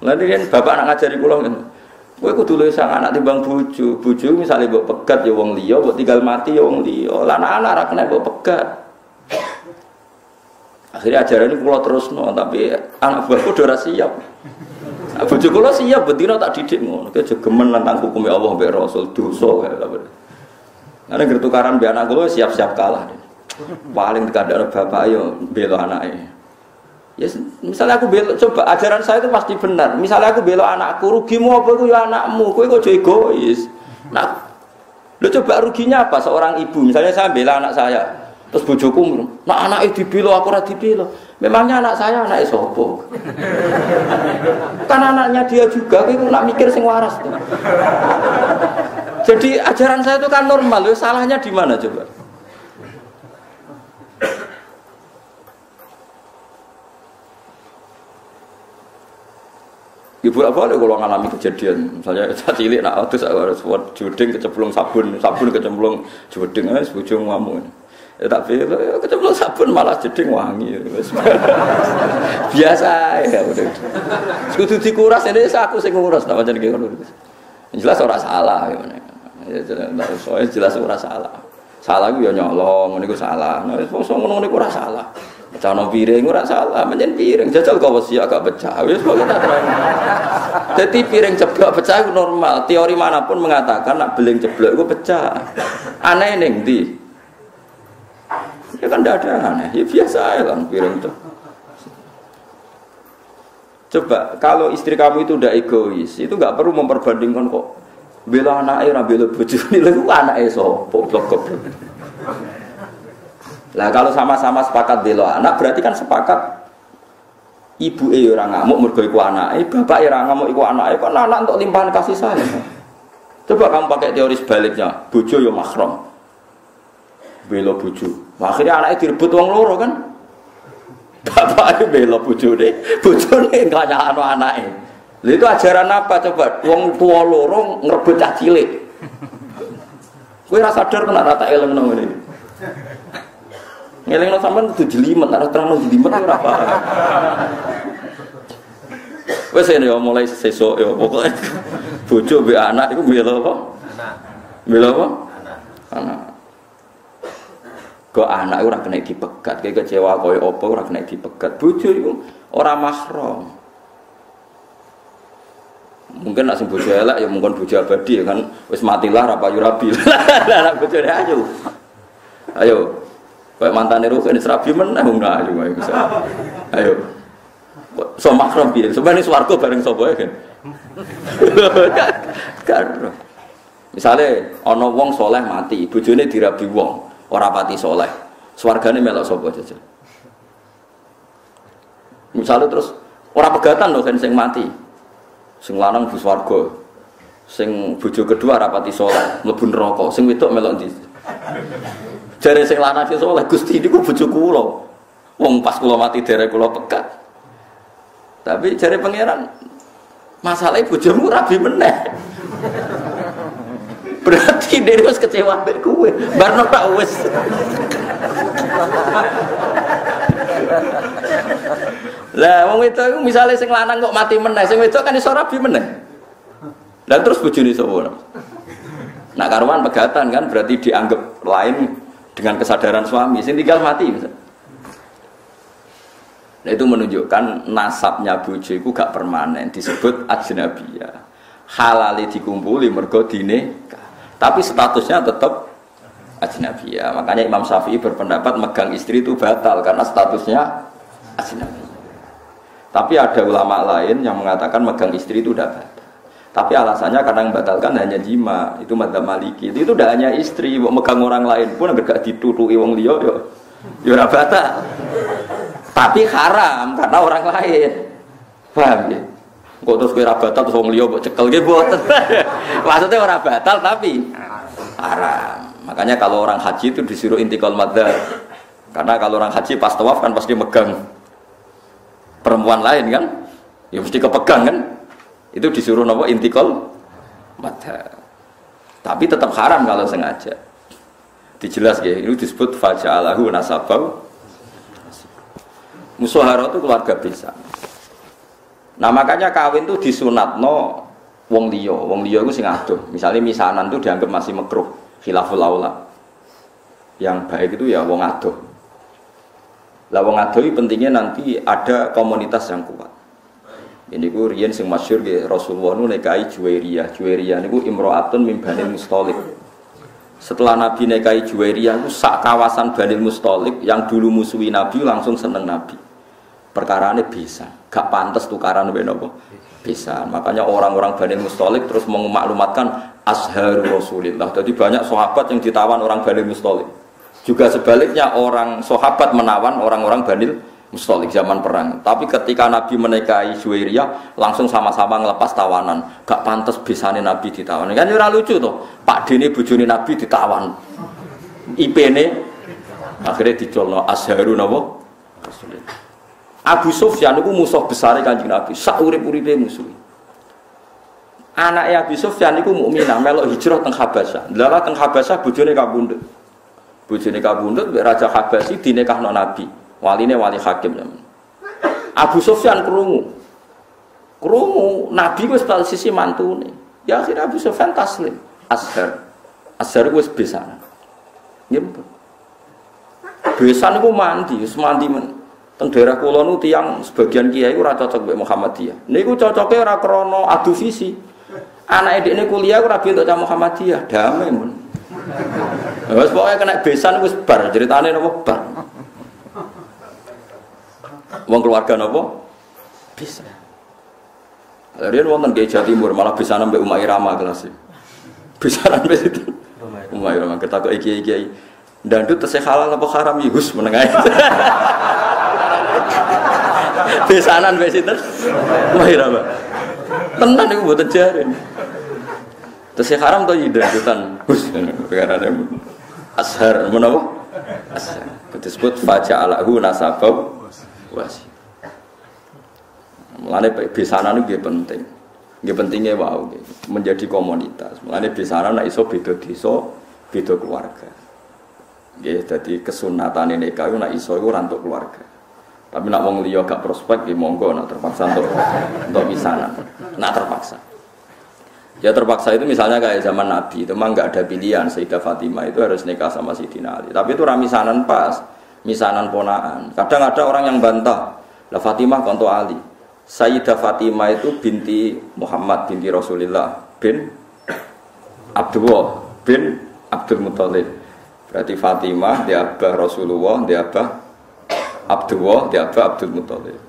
Lah yen bapak nak ngajari kula ngene. Kowe kudu luwih sang anak timbang bojo. Bojo misale mbok pegat ya wong liya, mbok tinggal mati ya wong liya. Lah anak-anak ora kena mbok pegat. Akhirnya ajaran ini kula terusno, tapi anak buahku ora siap. Nah, bojo kula siap bendina tak didik ngono. Ki jegemen nentang hukum Allah mbek Rasul dosa kae lha. Nek gertukaran mbek anak kula siap-siap kalah. Paling kadang bapak yo bela anake. Ya misalnya aku bela, coba ajaran saya itu pasti benar. Misalnya aku bela anakku, rugimu apa ku ya anakmu. Kowe kok egois. Nah, lo coba ruginya apa seorang ibu? Misalnya saya bela anak saya, terus bojoku, nah anake dibela aku ora dibela. Memangnya anak saya anake sapa? Kan anaknya dia juga, kowe nak mikir sing waras tuh. Jadi ajaran saya itu kan normal, lo salahnya di mana coba? Ibu apa ada kalau ngalami kejadian, misalnya saya cilik nak terus harus buat jodeng kecemplung sabun kecemplung jodeng, sebujung ngamu. Ya tak pilih kecemplung sabun malah jodeng wangi. Biasa ya udah. Sekutu dikuras ini aku sing nguras, tak macam gitu. Jelas orang salah gimana? Ya jelas orang salah. Salah gue ya nyolong, ini gue salah. Nah, ngomong ini gue salah. Cano piring ora salah, menjen piring jajal kau wasi agak pecah. Wis kok kita terang. Jadi piring ceblok pecah itu normal. Teori manapun mengatakan nak beling ceblok itu pecah. Aneh ning ndi? Ya kan tidak ada aneh. Ya biasa ya kan piring itu. Coba kalau istri kamu itu udah egois, itu nggak perlu memperbandingkan kok. Bela anaknya, ora bela bojone. Lha ku anake sapa? Goblok. Lah kalau sama-sama sepakat bela anak berarti kan sepakat ibu orang ngamuk mergo iku anake, bapak orang ngamuk iku anake, kok anak untuk limpahan kasih sayang. Coba kamu pakai teori sebaliknya, bojo yo mahram. Bela bojo. Akhirnya anake direbut wong loro kan? Bapake bela bojone enggak nyalano anake. Lha itu ajaran apa coba? Wong tua loro ngrebut cah cilik. Kowe ora sadar kena rata elengno ngene. Ngelingno sampean kudu jelimet, ora terangno jelimet ora paham. Wes ya mulai sesuk ya pokoke bojo mbek anak iku bela apa? Anak. Bela apa? Anak. Kok anak ora kena dipegat, kayak kecewa koyo apa ora kena dipegat. Bojo iku ora mahram. Mungkin nak sing bojo elek ya mungkin bojo abadi ya kan wis matilah ra payu rabi. Lah bojone ayo. Kayak mantane Ruhin serabi meneh wong ayu ae bisa. Ayo. So makrom piye? Sebenarnya swarga bareng sapa ya kan. Karo. Misale ana wong saleh mati, bojone dirabi wong, ora pati saleh. Swargane melok sapa jajal? Misale terus ora pegatan lho kan sing mati. Sing lanang bu swarga. Sing bojo kedua ora pati saleh, mlebu neraka. Sing wedok melok ndi? Jare sing lanang sing saleh Gusti niku bojo kula. Wong pas kula mati derek kula pegat. Tapi jare pangeran masalahnya bojomu rabi meneh. Berarti dia wis kecewa mbek kowe. Barno tak wis. Lah wong wedok iku misale sing lanang kok mati meneh, sing wedok kan iso rabi meneh. Lah terus bojone sapa? Nak karuan pegatan kan berarti dianggap lain dengan kesadaran suami, sing tinggal mati misal. Nah itu menunjukkan nasabnya bojo itu gak permanen, disebut ajnabiyah. Halali dikumpuli mergo dinikah, tapi statusnya tetap ajnabiyah. Makanya Imam Syafi'i berpendapat megang istri itu batal karena statusnya ajnabiyah. Tapi ada ulama lain yang mengatakan megang istri itu udah batal. Tapi alasannya karena yang batalkan hanya jima, itu madzhab Maliki. Itu udah hanya istri, megang orang lain pun agar gak ditutuki wong liya yo ora batal. Tapi haram karena orang lain. Paham ya? Kok terus kowe ora batal terus wong liya kok cekel nggih mboten. Maksudnya ora batal tapi haram. Makanya kalau orang haji itu disuruh intikal madzhab. Karena kalau orang haji pas tawaf kan pasti megang perempuan lain kan? Ya mesti kepegang kan? Itu disuruh napa intikal madzhab. Tapi tetap haram kalau sengaja. Dijelas ya, itu disebut faja'alahu nasabau. Musyahara itu keluarga bisa. Nah makanya kawin itu disunatno wong liya. Wong liya itu sing adoh. Misalnya misanan itu dianggap masih makruh, khilaful aula. Yang baik itu ya wong adoh. Lah wong adoh pentingnya nanti ada komunitas yang kuat. Ini ku riyen sing masyhur nggih Rasulullah nu nikahi Juwairiyah. Juwairiyah niku imro'atun min Banil Musthalib. Setelah Nabi nikahi Juwairiyah itu sak kawasan Banil Musthalib yang dulu musuhi Nabi langsung seneng Nabi. Perkarane bisa, gak pantas tukaran mbek napa? Bisa. Makanya orang-orang Banil Musthalib terus memaklumatkan Azharu Rasulillah. Jadi banyak sahabat yang ditawan orang Banil Musthalib. Juga sebaliknya orang sahabat menawan orang-orang Banil Musthalib zaman perang. Tapi ketika Nabi menikahi Juwairiyah langsung sama-sama ngelepas tawanan. Gak pantas bisane Nabi ditawan. Kan ora lucu tuh. Pak Dene bojone Nabi ditawan. IP-ne akhirnya dicolno Azharu napa? Rasulillah. Abu Sufyan itu musuh besar Kanjeng Nabi, sak urip-uripe musuh. Anaknya Abu Sufyan itu mukminah, melok hijrah teng Habasyah. Lha teng Habasyah bojone kabundut. Bojone kabundut mbek Raja Habasyi dinikahno Nabi. Waline wali hakim namanya. Abu Sufyan krungu Nabi wis pada sisi mantune. Ya akhirnya Abu Sufyan taslim. Azhar wis besan. Nggih. Besan iku mandi, wis mandi men. Teng daerah kula nu tiyang sebagian kiai ora cocok mbek Muhammadiyah. Niku cocoke ora krana adu visi. Anake dekne kuliah ora bentuk cah Muhammadiyah, damai mun. Wes pokoke kena besan wis bar, ceritane napa bar. Wong keluarga napa? Bisa. Riyen wonten Kiai Jawa Timur malah besanan mbek Umar Irama kelas. Besanan mbek itu. Umar Irama ketakoki kiai-kiai. Ndandut tesih halal apa haram ya Gus menengah. Besanan mbek sinten? Umar Irama. Tenan niku mboten jare. Tesih haram to ndandutan Gus perkarane. Azhar menapa? Azhar. Disebut faja'alahu nasabau wasi. Mulane besanan itu penting. Nggih pentingnya wow, menjadi komunitas. Mulane besanan nek iso beda desa, beda keluarga. Nggih dadi kesunatane nikah iku nek iso iku ora untuk keluarga. Tapi nek wong liya gak prospek nggih monggo nek terpaksa untuk misanan. Nek terpaksa. Ya terpaksa itu misalnya kayak zaman Nabi, itu memang nggak ada pilihan. Sayyidah Fatimah itu harus nikah sama Sayyidina Ali. Tapi itu ramisanan pas, misanan ponaan. Kadang ada orang yang bantah, lah Fatimah konto Ali. Sayyidah Fatimah itu binti Muhammad binti Rasulullah bin Abdullah bin Abdul Muthalib. Berarti Fatimah dia abah Rasulullah, dia abah Abdullah, dia abah Abdul Muthalib.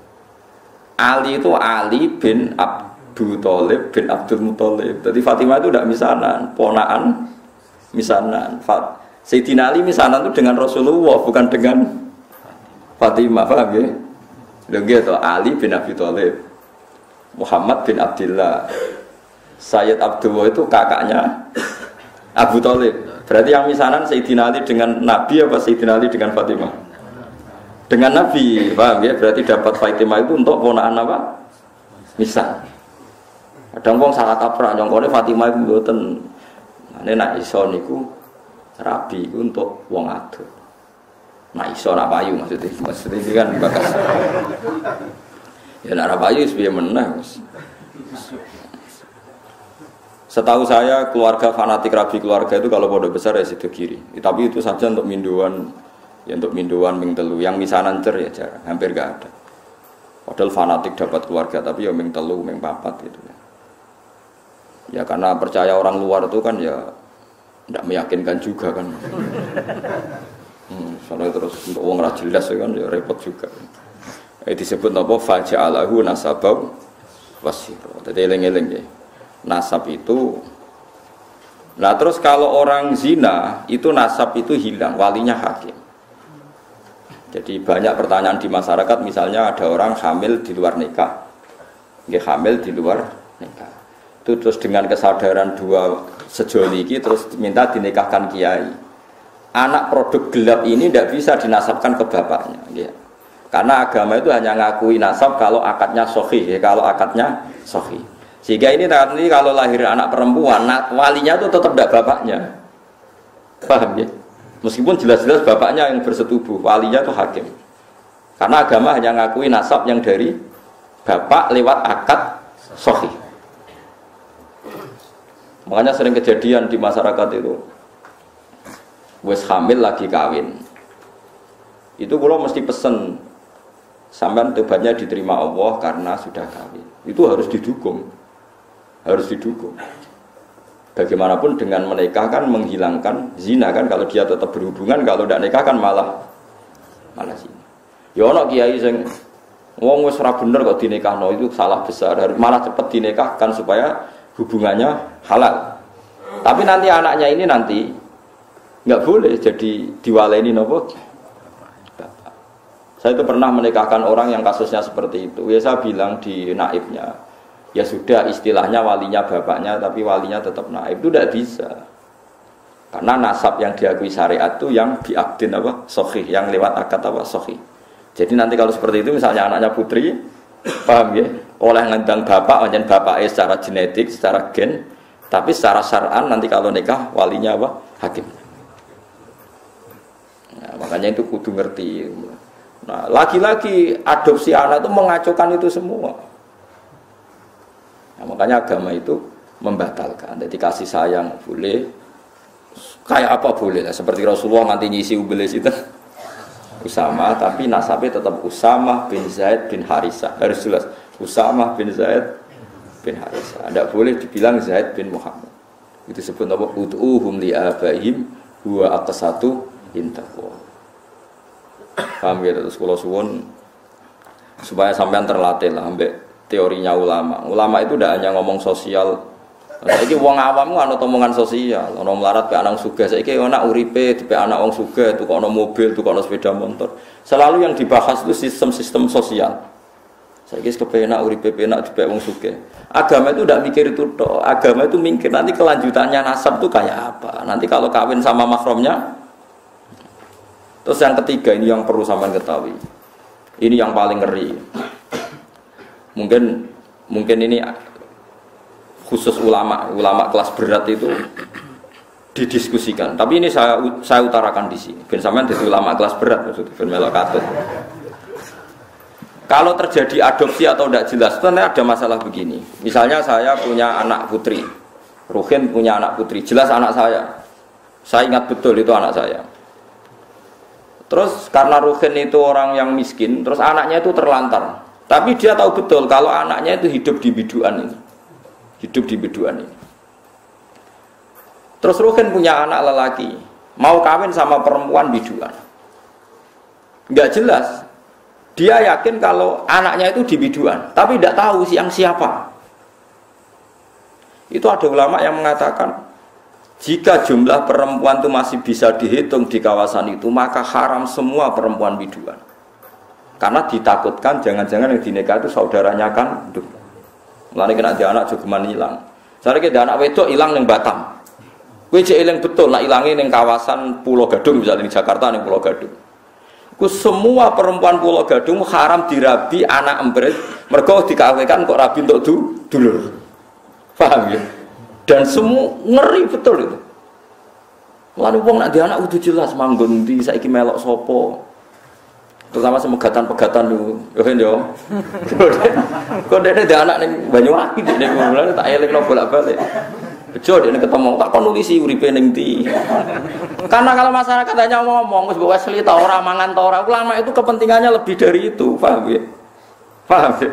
Ali itu Ali bin Abu Thalib bin Abdul Muthalib. Jadi Fatimah itu tidak misanan, ponaan misanan. Sayyidina Ali misanan itu dengan Rasulullah, bukan dengan Fatimah, paham ya? Lagi itu Ali bin Abi Thalib, Muhammad bin Abdullah, Sayyid Abdullah itu kakaknya Abu Thalib. Berarti yang misanan Sayyidina Ali dengan Nabi apa Sayyidina Ali dengan Fatimah? Dengan Nabi, paham ya? Berarti dapat Fatimah itu untuk ponaan apa? Misal. Kadang wong salah kaprah, nyongkone Fatimah itu mboten. Nek nak iso niku rabi iku untuk wong ado. Nak iso nak payu maksudnya iki kan bakas. Ya nak payu wis piye meneh. Setahu saya keluarga fanatik rabi keluarga itu kalau pondok besar ya sido kiri. Tapi itu saja untuk minduan, ya untuk minduan ming telu. Yang misanan cer ya jarang, hampir gak ada. Padahal fanatik dapat keluarga tapi ya ming telu, ming papat gitu ya. Ya karena percaya orang luar itu kan ya tidak meyakinkan juga kan. Soalnya terus untuk uang jelas ya kan ya repot juga. Disebut apa faja'alahu nasabau wasiro. Jadi eling-eling ya. Nasab itu, nah terus kalau orang zina itu nasab itu hilang, walinya hakim. Jadi banyak pertanyaan di masyarakat, misalnya ada orang hamil di luar nikah, dia hamil di luar nikah. Itu terus dengan kesadaran dua sejoliki terus minta dinikahkan kiai. Anak produk gelap ini tidak bisa dinasabkan ke bapaknya, ya. Karena agama itu hanya ngakui nasab kalau akadnya sahih, ya, kalau akadnya sahih. Sehingga ini nanti kalau lahir anak perempuan, walinya itu tetap tidak bapaknya. Paham ya? Meskipun jelas-jelas bapaknya yang bersetubuh, walinya itu hakim. Karena agama hanya ngakui nasab yang dari bapak lewat akad sahih. Makanya sering kejadian di masyarakat itu, wes hamil lagi kawin. Itu kalau mesti pesen, sampean tobatnya diterima Allah karena sudah kawin. Itu harus didukung. Harus didukung. Bagaimanapun dengan menikah kan menghilangkan zina kan, kalau dia tetap berhubungan, kalau tidak nikah kan malah zina. Ya ono kiai sing wong wis ora bener kok dinikahno, itu salah besar, malah cepat dinikahkan supaya hubungannya halal. Tapi nanti anaknya ini nanti nggak boleh jadi diwaleni nopo. Saya itu pernah menikahkan orang yang kasusnya seperti itu. Ya saya bilang di naibnya, ya sudah istilahnya walinya bapaknya tapi walinya tetap naib, itu tidak bisa. Karena nasab yang diakui syariat itu yang biakdin apa? Sahih, yang lewat akad apa? Sahih. Jadi nanti kalau seperti itu misalnya anaknya putri, paham ya? Oleh ngendang bapak, macam bapaknya secara genetik, secara gen, tapi secara syar'an nanti kalau nikah walinya apa? Hakim. Nah, makanya itu kudu ngerti. Nah, lagi-lagi adopsi anak itu mengacaukan itu semua. Nah, makanya agama itu membatalkan. Jadi kasih sayang boleh, kayak apa boleh lah. Seperti Rasulullah nanti ngisi ubelis itu Usamah, tapi nasabnya tetap Usamah bin Zaid bin Harisah. Harus jelas Usamah bin Zaid bin Harisah. Tidak boleh dibilang Zaid bin Muhammad. Itu sebut apa? Ud'uhum li'abaihim huwa aqsatu intaqwa. Paham ya? Terus kalau suwun supaya sampean terlatih lah ambek teorinya ulama. Ulama itu tidak hanya ngomong sosial. Saiki wong awam ku ana omongan sosial, ana melarat ke anak sugih. Saiki ana uripe dipe anak wong sugih, tukokno mobil, tukokno sepeda motor. Selalu yang dibahas itu sistem-sistem sosial. Saiki kepenak uripe penak dipe wong sugih. Agama itu tidak mikir itu toh. Agama itu mikir nanti kelanjutannya nasab itu kayak apa. Nanti kalau kawin sama mahramnya. Terus yang ketiga ini yang perlu sampean ketahui. Ini yang paling ngeri. Mungkin ini khusus ulama kelas berat itu didiskusikan. Tapi ini saya utarakan di sini. Ben sampean dadi ulama kelas berat maksudnya ben melok katut. Kalau terjadi adopsi atau tidak jelas, ternyata ada masalah begini. Misalnya saya punya anak putri, Ruhin punya anak putri, jelas anak saya. Saya ingat betul itu anak saya. Terus karena Ruhin itu orang yang miskin, terus anaknya itu terlantar. Tapi dia tahu betul kalau anaknya itu hidup di biduan ini. Hidup di biduan ini. Terus Ruhin punya anak lelaki, mau kawin sama perempuan biduan. Enggak jelas. Dia yakin kalau anaknya itu di biduan, tapi tidak tahu yang siapa. Itu ada ulama yang mengatakan, jika jumlah perempuan itu masih bisa dihitung di kawasan itu, maka haram semua perempuan biduan. Karena ditakutkan jangan-jangan yang dinikah itu saudaranya kan. Mulane kena dia anak jogeman hilang. Saiki dia anak wedok hilang ning Batam. Kowe cek eling betul nak ilange ning kawasan Pulau Gadung misalnya di Jakarta ning Pulau Gadung. Ku semua perempuan Pulau Gadung haram dirabi anak embret, mergo dikawinkan kok rabi untuk dulur. Paham ya? Dan semua ngeri betul itu. Lan wong nek dia anak kudu jelas manggon ndi saiki melok sapa. Terutama semegatan-pegatan niku. Yo kan yo. Kok dene dia anak ning Banyuwangi dene mulane tak elingno bolak-balik. Bejo dene ketemu tak kon nulisi uripe ning ndi. Karena kalau masyarakat hanya ngomong wis mbok wes ta ora mangan ta ora, ulama itu kepentingannya lebih dari itu, paham ya? Paham ya?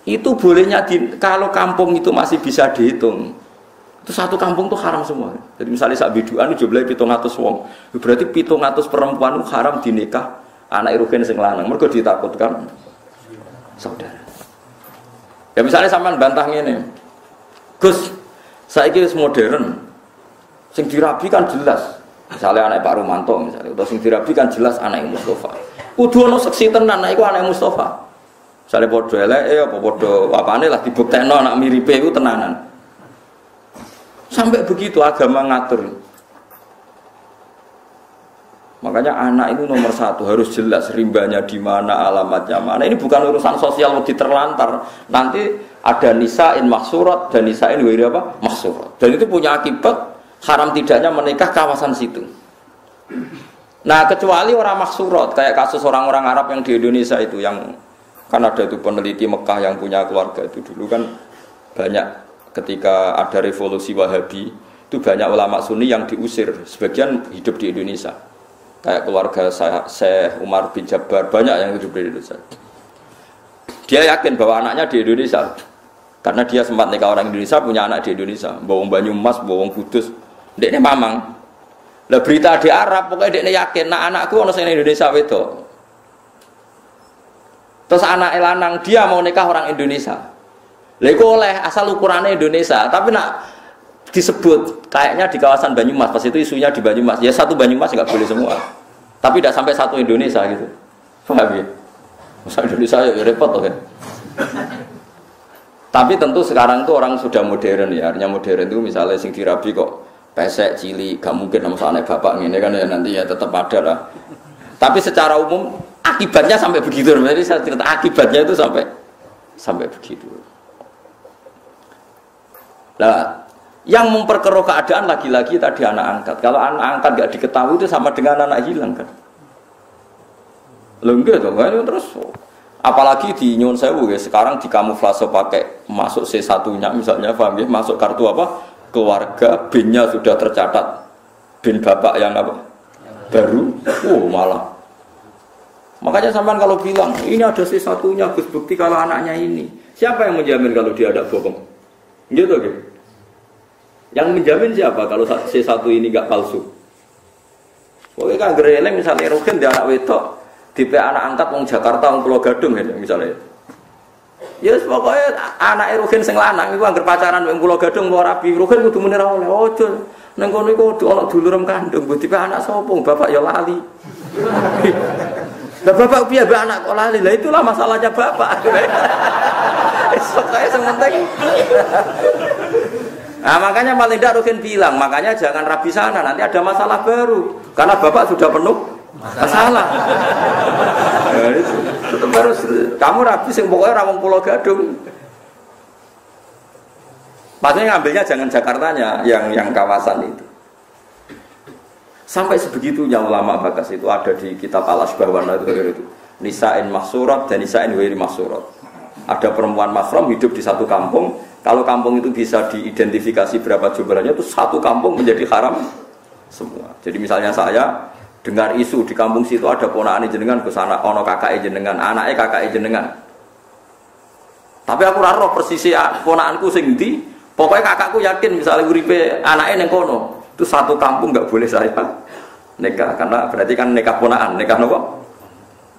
Itu bolehnya kalau kampung itu masih bisa dihitung. Itu satu kampung tuh haram semua. Jadi misalnya sak biduan jumlahe 700 wong. Berarti 700 perempuan itu haram dinikah anak rugen sing lanang. Mergo ditakutkan saudara. Ya misalnya sampean bantah ngene. Gus, saiki wis modern. Sing dirabi kan jelas. Misalnya anak Pak Rumanto misalnya, atau sing dirabi kan jelas anak Mustafa. Kudu ono seksi tenan anak iku anak Mustafa. Misalnya padha eleke apa padha apane lah dibuktekno anak miripe iku tenanan. Sampai begitu agama ngatur. Makanya anak itu nomor satu harus jelas rimbanya di mana, alamatnya mana. Ini bukan urusan sosial mau diterlantar. Nanti ada nisa'in maksurat dan nisa'in wiri apa? Maksurat. Dan itu punya akibat haram tidaknya menikah kawasan situ. Nah kecuali orang maksurat kayak kasus orang-orang Arab yang di Indonesia itu yang kan ada itu peneliti Mekah yang punya keluarga itu dulu kan banyak. Ketika ada revolusi Wahabi, itu banyak ulama Sunni yang diusir, sebagian hidup di Indonesia. Kayak keluarga Syekh Umar bin Jabbar, banyak yang hidup di Indonesia. Dia yakin bahwa anaknya di Indonesia, karena dia sempat nikah orang Indonesia, punya anak di Indonesia, bawang Banyumas, bawang Kudus, dekne mamang. Lah berita di Arab, pokoknya dekne yakin, nah anakku ono sing Indonesia wedok. Terus anak lanang dia mau nikah orang Indonesia. Lego oleh asal ukurannya Indonesia, tapi nak disebut kayaknya di kawasan Banyumas, pas itu isunya di Banyumas. Ya satu Banyumas nggak boleh semua, tapi tidak sampai satu Indonesia gitu. Paham ya? Masa Indonesia ya repot tuh kan. Tapi tentu sekarang tuh orang sudah modern ya, artinya modern itu misalnya sing dirabi kok pesek cilik, gak mungkin sama anak bapak ini kan ya nanti ya tetap ada lah. Tapi secara umum akibatnya sampai begitu. Jadi saya cerita akibatnya itu sampai begitu. Nah, yang memperkeruh keadaan lagi-lagi tadi anak angkat. Kalau anak angkat nggak diketahui itu sama dengan anak hilang kan? Enggak dong, kan terus. Apalagi di Nyun Sewu ya, sekarang dikamuflase pakai masuk C1-nya misalnya, paham ya? Masuk kartu apa? Keluarga, BIN-nya sudah tercatat. BIN bapak yang apa? Baru. Malah. Makanya sampean kalau bilang ini ada C1-nya, Gus bukti kalau anaknya ini. Siapa yang menjamin kalau dia ada bohong? Gitu gitu. Yang menjamin siapa kalau C1 ini enggak palsu? Pokoknya kan gereleng misalnya Rukin dia anak wedok, tipe anak angkat wong Jakarta wong Pulau Gadung gitu misalnya. Ya yes, pokoknya anak Rukin sing lanang iku angger pacaran wong Pulau Gadung luar rabi. Rukin kudu muni ra oleh ojo. Nang kono iku ana dulurem kandung, tipe anak sapa? Bapak ya lali. Lah bapak piye mbak anak kok lali? Lah itulah masalahnya bapak. Pokoknya sementing. Nah makanya paling tidak Rukin bilang, makanya jangan rabi sana, nanti ada masalah baru. Karena bapak sudah penuh masalah. Nah, itu tetap harus kamu rabi sing pokoknya rawang Pulau Gadung. Maksudnya ngambilnya jangan Jakartanya, yang kawasan itu. Sampai sebegitunya ulama Bakas itu ada di kitab Al-Asbahwana itu. Nisa'in mahsurat dan nisa'in wiri mahsurat. Ada perempuan mahram hidup di satu kampung. Kalau kampung itu bisa diidentifikasi berapa jumlahnya, itu satu kampung menjadi haram semua. Jadi misalnya saya dengar isu di kampung situ ada ponakan jenengan ke sana, ono kakak jenengan, anaknya kakak jenengan. Tapi aku ora roh persis ponakanku sing ndi. Pokoknya kakakku yakin misalnya uripe anaknya neng kono, itu satu kampung nggak boleh saya nikah karena berarti kan nikah ponakan, nikah nopo?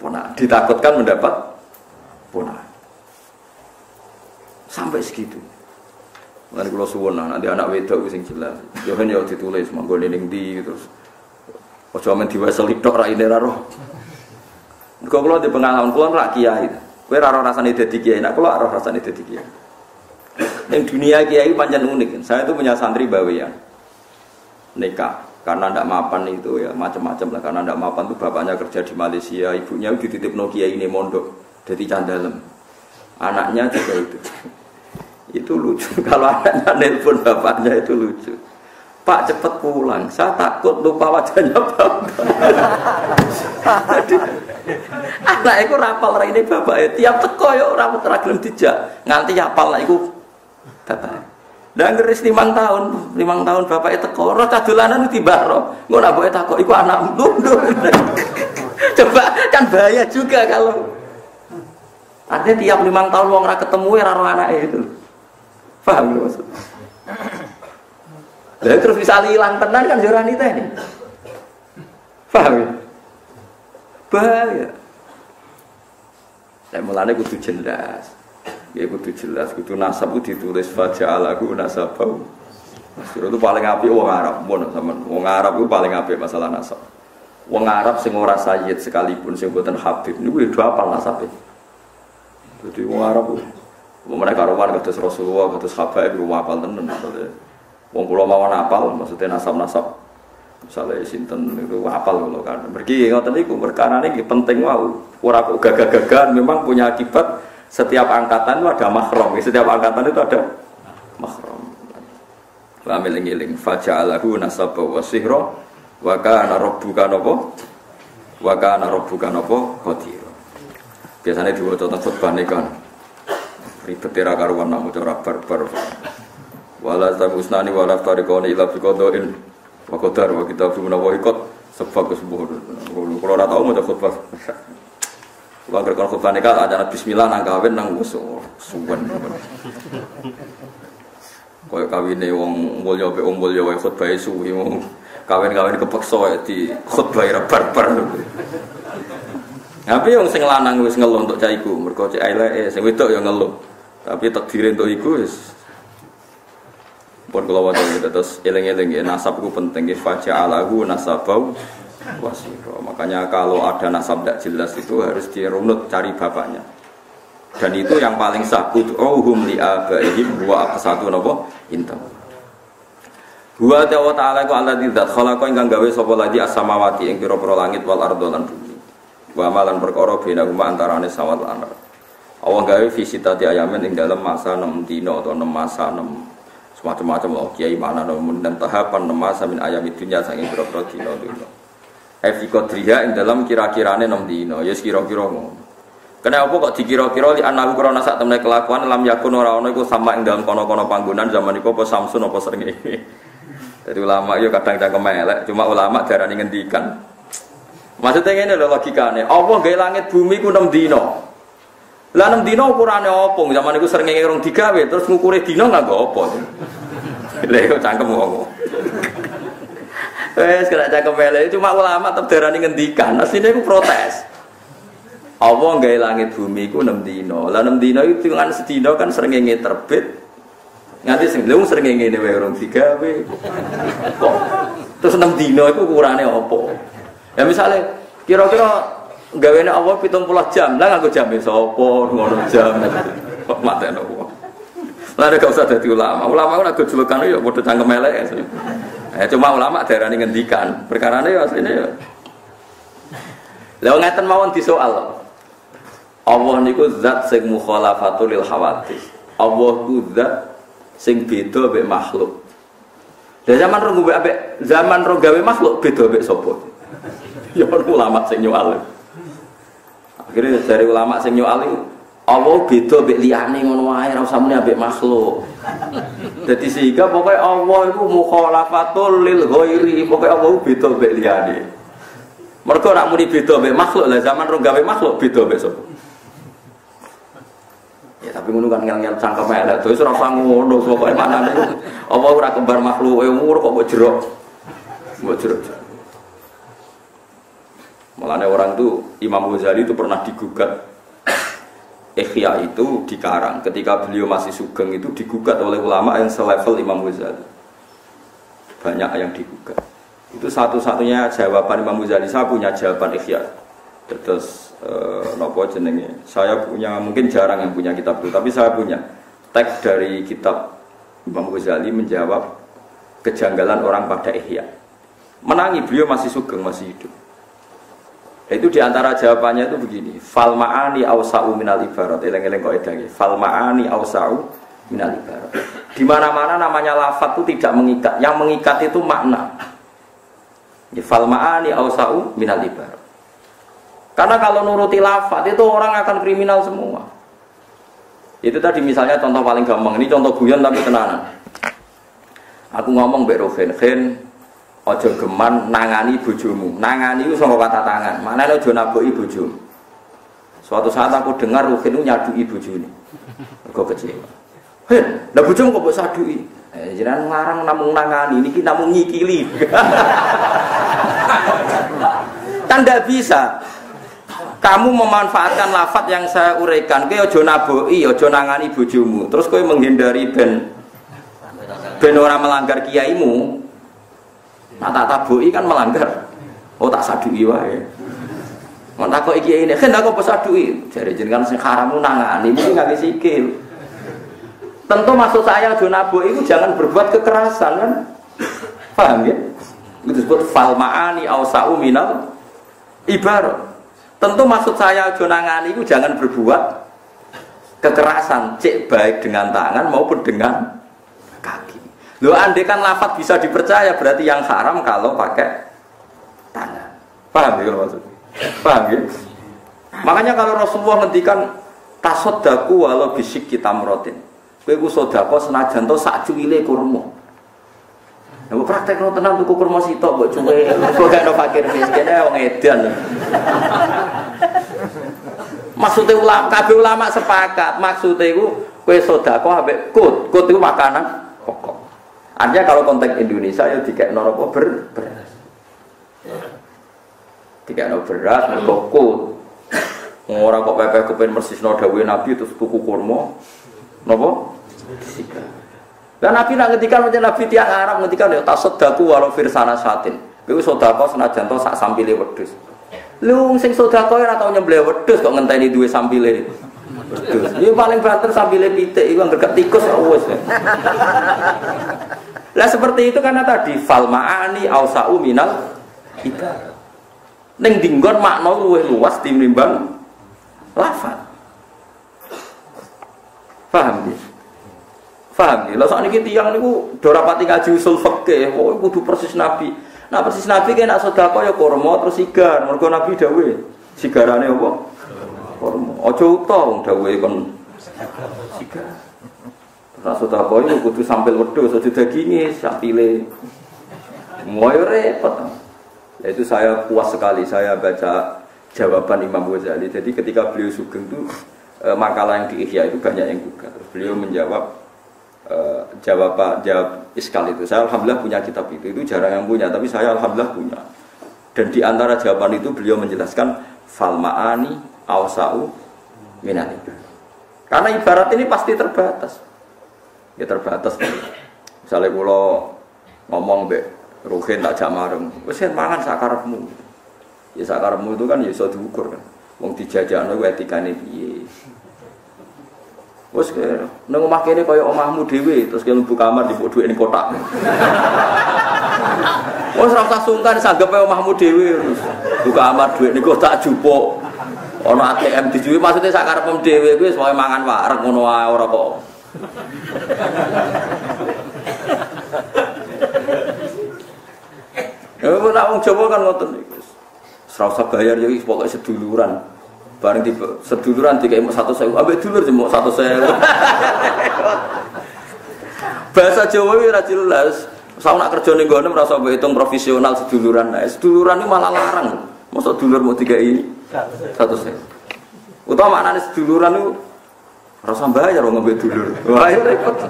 Ponakan. Ditakutkan mendapat ponakan. Sampai segitu. Nanti kalau suwon nanti anak wedok sing jelas. Jangan ya ditulis manggone ning ndi terus. Ojo men diwaseli tok ra ine ra roh. Mergo kula di pengalaman kula ra kiai. Kowe ra ora rasane dadi kiai, nek kula ora rasane dadi kiai. Ning dunia kiai pancen unik. Saya itu punya santri bawean. Nikah karena ndak mapan itu ya macam-macam lah karena ndak mapan tuh bapaknya kerja di Malaysia, ibunya dititipno kiai ini mondok dadi candalem. Anaknya juga itu lucu. Kalau anaknya nelpon bapaknya itu lucu. Pak cepet pulang, saya takut lupa wajahnya bapak. Anak itu rapal ini bapak, tiap teko ya rapal teragilem dijak, nganti apal lah itu bapak. Dan ngeris 5 tahun bapak itu teko, roh cadulanan itu tiba roh, nggak nak boleh takut, itu anak mundur. Coba kan bahaya juga kalau artinya tiap 5 tahun wong ra ketemu ya roh anaknya itu, paham ya maksud? Lah terus bisa hilang tenan kan joran itu ini. Paham ya? Bahaya. Lah mulane kudu jelas. Ya kudu jelas, kudu nasab kudu ditulis faja'alahu nasabau. Itu paling apik wong Arab, mun sampean. Wong Arab itu paling apik masalah nasab. Wong Arab sing ora sayyid sekalipun sing boten habib niku ya hafal nasabe. Jadi wong Arab mereka karuan kados Rasulullah, kados habaib ku hafal tenan maksudnya. Wong kula mawon apal maksudnya nasab-nasab. Misale sinten itu apal kula kan. Mergi ngoten niku perkarane nggih penting wau. Ora kok gagah-gagahan memang punya akibat setiap angkatan itu ada mahram. Setiap angkatan itu ada mahram. Wa eling-eling faja'alahu nasaba wa sihra wa kana rabbuka napa? Wa kana rabbuka napa? Qadir. Biasane diwaca teng khutbah nikan. Ribet ra karuan nak maca barbar. Wala tabusnani wala tariqani ila biqadain wa qadar wa kitabun wa iqad sebab kesembuh. Kalau ora tau maca khutbah. Wong kerkon khutbah nikah acara bismillah nang kawin nang suwen. Koyo kawine wong mulya mbek wong mulya wae khutbah suwi wong kawin-kawin kepeksa di khutbah ra barbar. Tapi wong sing lanang wis ngeluh untuk cah iku, mergo cek eleke sing wedok ya ngeluh. Tapi takdire untuk iku wis pun kalau waktu terus eleng-eleng ya nasab itu penting ya faja'alahu nasabau wasiro. Makanya kalau ada nasab tidak jelas itu harus dirunut cari bapaknya. Dan itu yang paling sah. Ud'uhum li'abaihim huwa aqsatu napa intam. Huwa ta'ala ku alladzi dzat khalaqa ingkang gawe sapa lagi as-samawati ing pira-pira langit wal ardo lan bumi. Wa malan perkara benahuma antarane sawat lan ardh. Allah gawe visitati ayamen ing dalam masa 6 dina atau 6 masa 6 macam-macam loh kiai mana namun dan tahapan masa min ayam dunya saking pira-pira dina dina. Efikodriha ing dalam kira-kirane 6 dina, ya kira-kira ngono. Kenapa kok dikira-kira li anahu krana sak temne kelakuan lam yakun ora ana iku sama ing dalam kono-kono panggonan zaman iku apa Samsun apa srengenge. Jadi ulama yo kadang cangkem elek, cuma ulama darani ngendikan. Maksudnya ngene lho logikane, Allah gawe langit bumi ku 6 dina. Lah 6 dina ukurane apa? Zaman iku srengenge rong digawe terus ngukure dina nganggo apa? Lha yo cangkem wong. Wes kena cangkem elek, cuma ulama tetep darani ngendikan. Asline iku protes. Allah gawe langit bumi ku 6 dina. Lah 6 dina itu kan sedina kan srengenge terbit. Nganti sing lha srengenge wae rong digawe. Kok terus 6 dina iku ukurane apa? Ya misale kira-kira gawene Allah 70 jam, lah nganggo jam sapa ngono jam. Kok mateno wong. Lah nek usah dadi ulama. Ulama ora go julukan ya padha cangkem elek. Cuma ulama darani ngendikan. Perkarane ya asline ya. Lah ngeten mawon disoal. Allah niku zat sing mukhalafatul lil hawadits. Allah ku zat sing beda mek makhluk. Lah zaman rong gawe makhluk beda mek sapa? Ya ulama sing nyual. Akhirnya dari ulama sing nyual itu Allah beda mbek liyane ngono wae ora usah muni ambek makhluk. Dadi sehingga pokoknya Allah itu mukhalafatul lil ghairi, pokoknya Allah beda mbek liyane. Mergo ora muni beda mbek makhluk, lah zaman rong gawe makhluk beda mbek sapa? Ya tapi ngono kan ngel-ngel cangkem elek, terus ora usah ngono pokoke manane. Allah ora kembar makhluke umur kok mbok jerok. Mbok jerok. Malahnya orang itu Imam Ghazali itu pernah digugat Ihya itu dikarang ketika beliau masih sugeng itu digugat oleh ulama yang selevel Imam Ghazali. Banyak yang digugat. Itu satu-satunya jawaban Imam Ghazali. Saya punya jawaban Ihya. Terus nopo jenenge. Saya punya, mungkin jarang yang punya kitab itu, tapi saya punya teks dari kitab Imam Ghazali menjawab kejanggalan orang pada Ihya. Menangi beliau masih sugeng, masih hidup. Itu diantara jawabannya itu begini, fal ma'ani awsa'u minal ibarat. Eleng-eleng kok edangi, fal ma'ani awsa'u minal ibarat. Di mana-mana namanya lafaz itu tidak mengikat. Yang mengikat itu makna. Fal ma'ani awsa'u minal ibarat. Karena kalau nuruti lafaz itu orang akan kriminal semua. Itu tadi misalnya contoh paling gampang. Ini contoh guyon tapi tenanan. Aku ngomong mbek Rogen, "Gen, aja geman nangani bojomu." Nangani itu sama kata tangan. Maknane aja naboki bojomu. Suatu saat aku dengar Rogen itu nyadui bojone. Mergo kecewa. "Hen, lah bojomu kok mbok sadui?" Jenengan ngarang namung nangani, niki namung nyikili. Kan ndak bisa. Kamu memanfaatkan lafaz yang saya uraikan, kowe aja naboki, aja nangani bojomu. Terus kowe menghindari ben ora melanggar kiaimu. Nah, tak taboki kan melanggar. Oh, tak saduki wae. Mun takoki kiai ini, "Kan aku pesaduki." Jare jenengan sing haram nangani, mesti ngake sikil. Tentu maksud saya aja naboki itu jangan berbuat kekerasan kan? Paham ya? Itu disebut fal ma'ani awsa'u minal ibarat. Tentu maksud saya jonangani itu jangan berbuat kekerasan, cek baik dengan tangan maupun dengan kaki. Loh, andai kan lafaz bisa dipercaya, berarti yang haram kalau pakai tangan. Paham ya kalau maksudnya? Paham ya? Makanya kalau Rasulullah ngendikan tasaddaku walau bisik kita merotin. Kowe ku sedekah senajan to sak cuwile kurma. Lah praktek no tenan tuku kurma sitok mbok cuwe. Kok gak ono fakir miskin wong edan. Maksudnya kabeh ulama sepakat, maksudnya itu kowe sedekah ambek kut itu makanan pokok. Artinya kalau konteks Indonesia ya dikekno apa beras. Dikekno beras mergo kut. Ora kok pepeh kepen persisno dawuhe Nabi terus tuku kurma. Napa? Disika. Dan Nabi nak ngendikan macam Nabi tiang Arab ngendikan ya tasaddaku walau firsana satin. Kowe sedekah senajan to sak sampile wedhus. Lu sing sedekah ora tau nyembelih wedhus kok ngenteni duwe sampile. Wedhus. Iki paling banter sampile pitik iku anggere tikus wis. Lah seperti itu karena tadi fal ma'ani awsa'u minal ibarat. Ning dinggon makna luwih luas tinimbang lafaz. Paham ya? Paham ya? Lah sakniki tiyang niku do rapati ngaji usul fikih, kok kudu persis Nabi. Nah persis Nabi ki nek sedekah ya kurma terus sigar. Mergo Nabi dawuh, sigarane apa? Kurma. Aja uta wong dawuhe kon sigar. Terus sedekah itu kudu sampil wedhus, aja daginge, sampile. Moyo repot. Itu saya puas sekali saya baca jawaban Imam Ghazali. Jadi ketika beliau sugeng itu makalah yang di Ihya itu banyak yang gugat. Beliau menjawab jawab iskal itu. Saya alhamdulillah punya kitab itu jarang yang punya, tapi saya alhamdulillah punya. Dan di antara jawaban itu beliau menjelaskan fal ma'ani awsa'u minal ibarat. Karena ibarat ini pasti terbatas. Ya terbatas. Misalnya kalau ngomong mbek Ruhin tak jak mareng, wis mangan sakarepmu. Ya sakarepmu itu kan ya iso diukur kan. Wong dijajakno kuwi etikane piye. Wes nang omah kene kaya omahmu dhewe, terus mlebu kamar dipuk dhuwit ning kotak. Wes ora usah sungkan sanggepe omahmu dhewe terus buka kamar dhuwit ning kotak jupuk. Ana ATM dijuwi maksude sak karepmu dhewe kuwi wis wae mangan wareg ngono wae ora kok. Ya kok nak wong Jawa kan ngoten niku. Ora usah bayar ya wis pokoke seduluran. Bareng di seduluran dikai 100.000, ambek dulur jemuk 100.000. Bahasa Jawa iki ora jelas. Saya nak kerja ning ngene ora usah hitung profesional seduluran. Nah, seduluran iki malah larang. Mosok dulur mau dikai 100.000. Utawa maknane seduluran niku ora usah bayar wong ambek dulur. Wah, repot.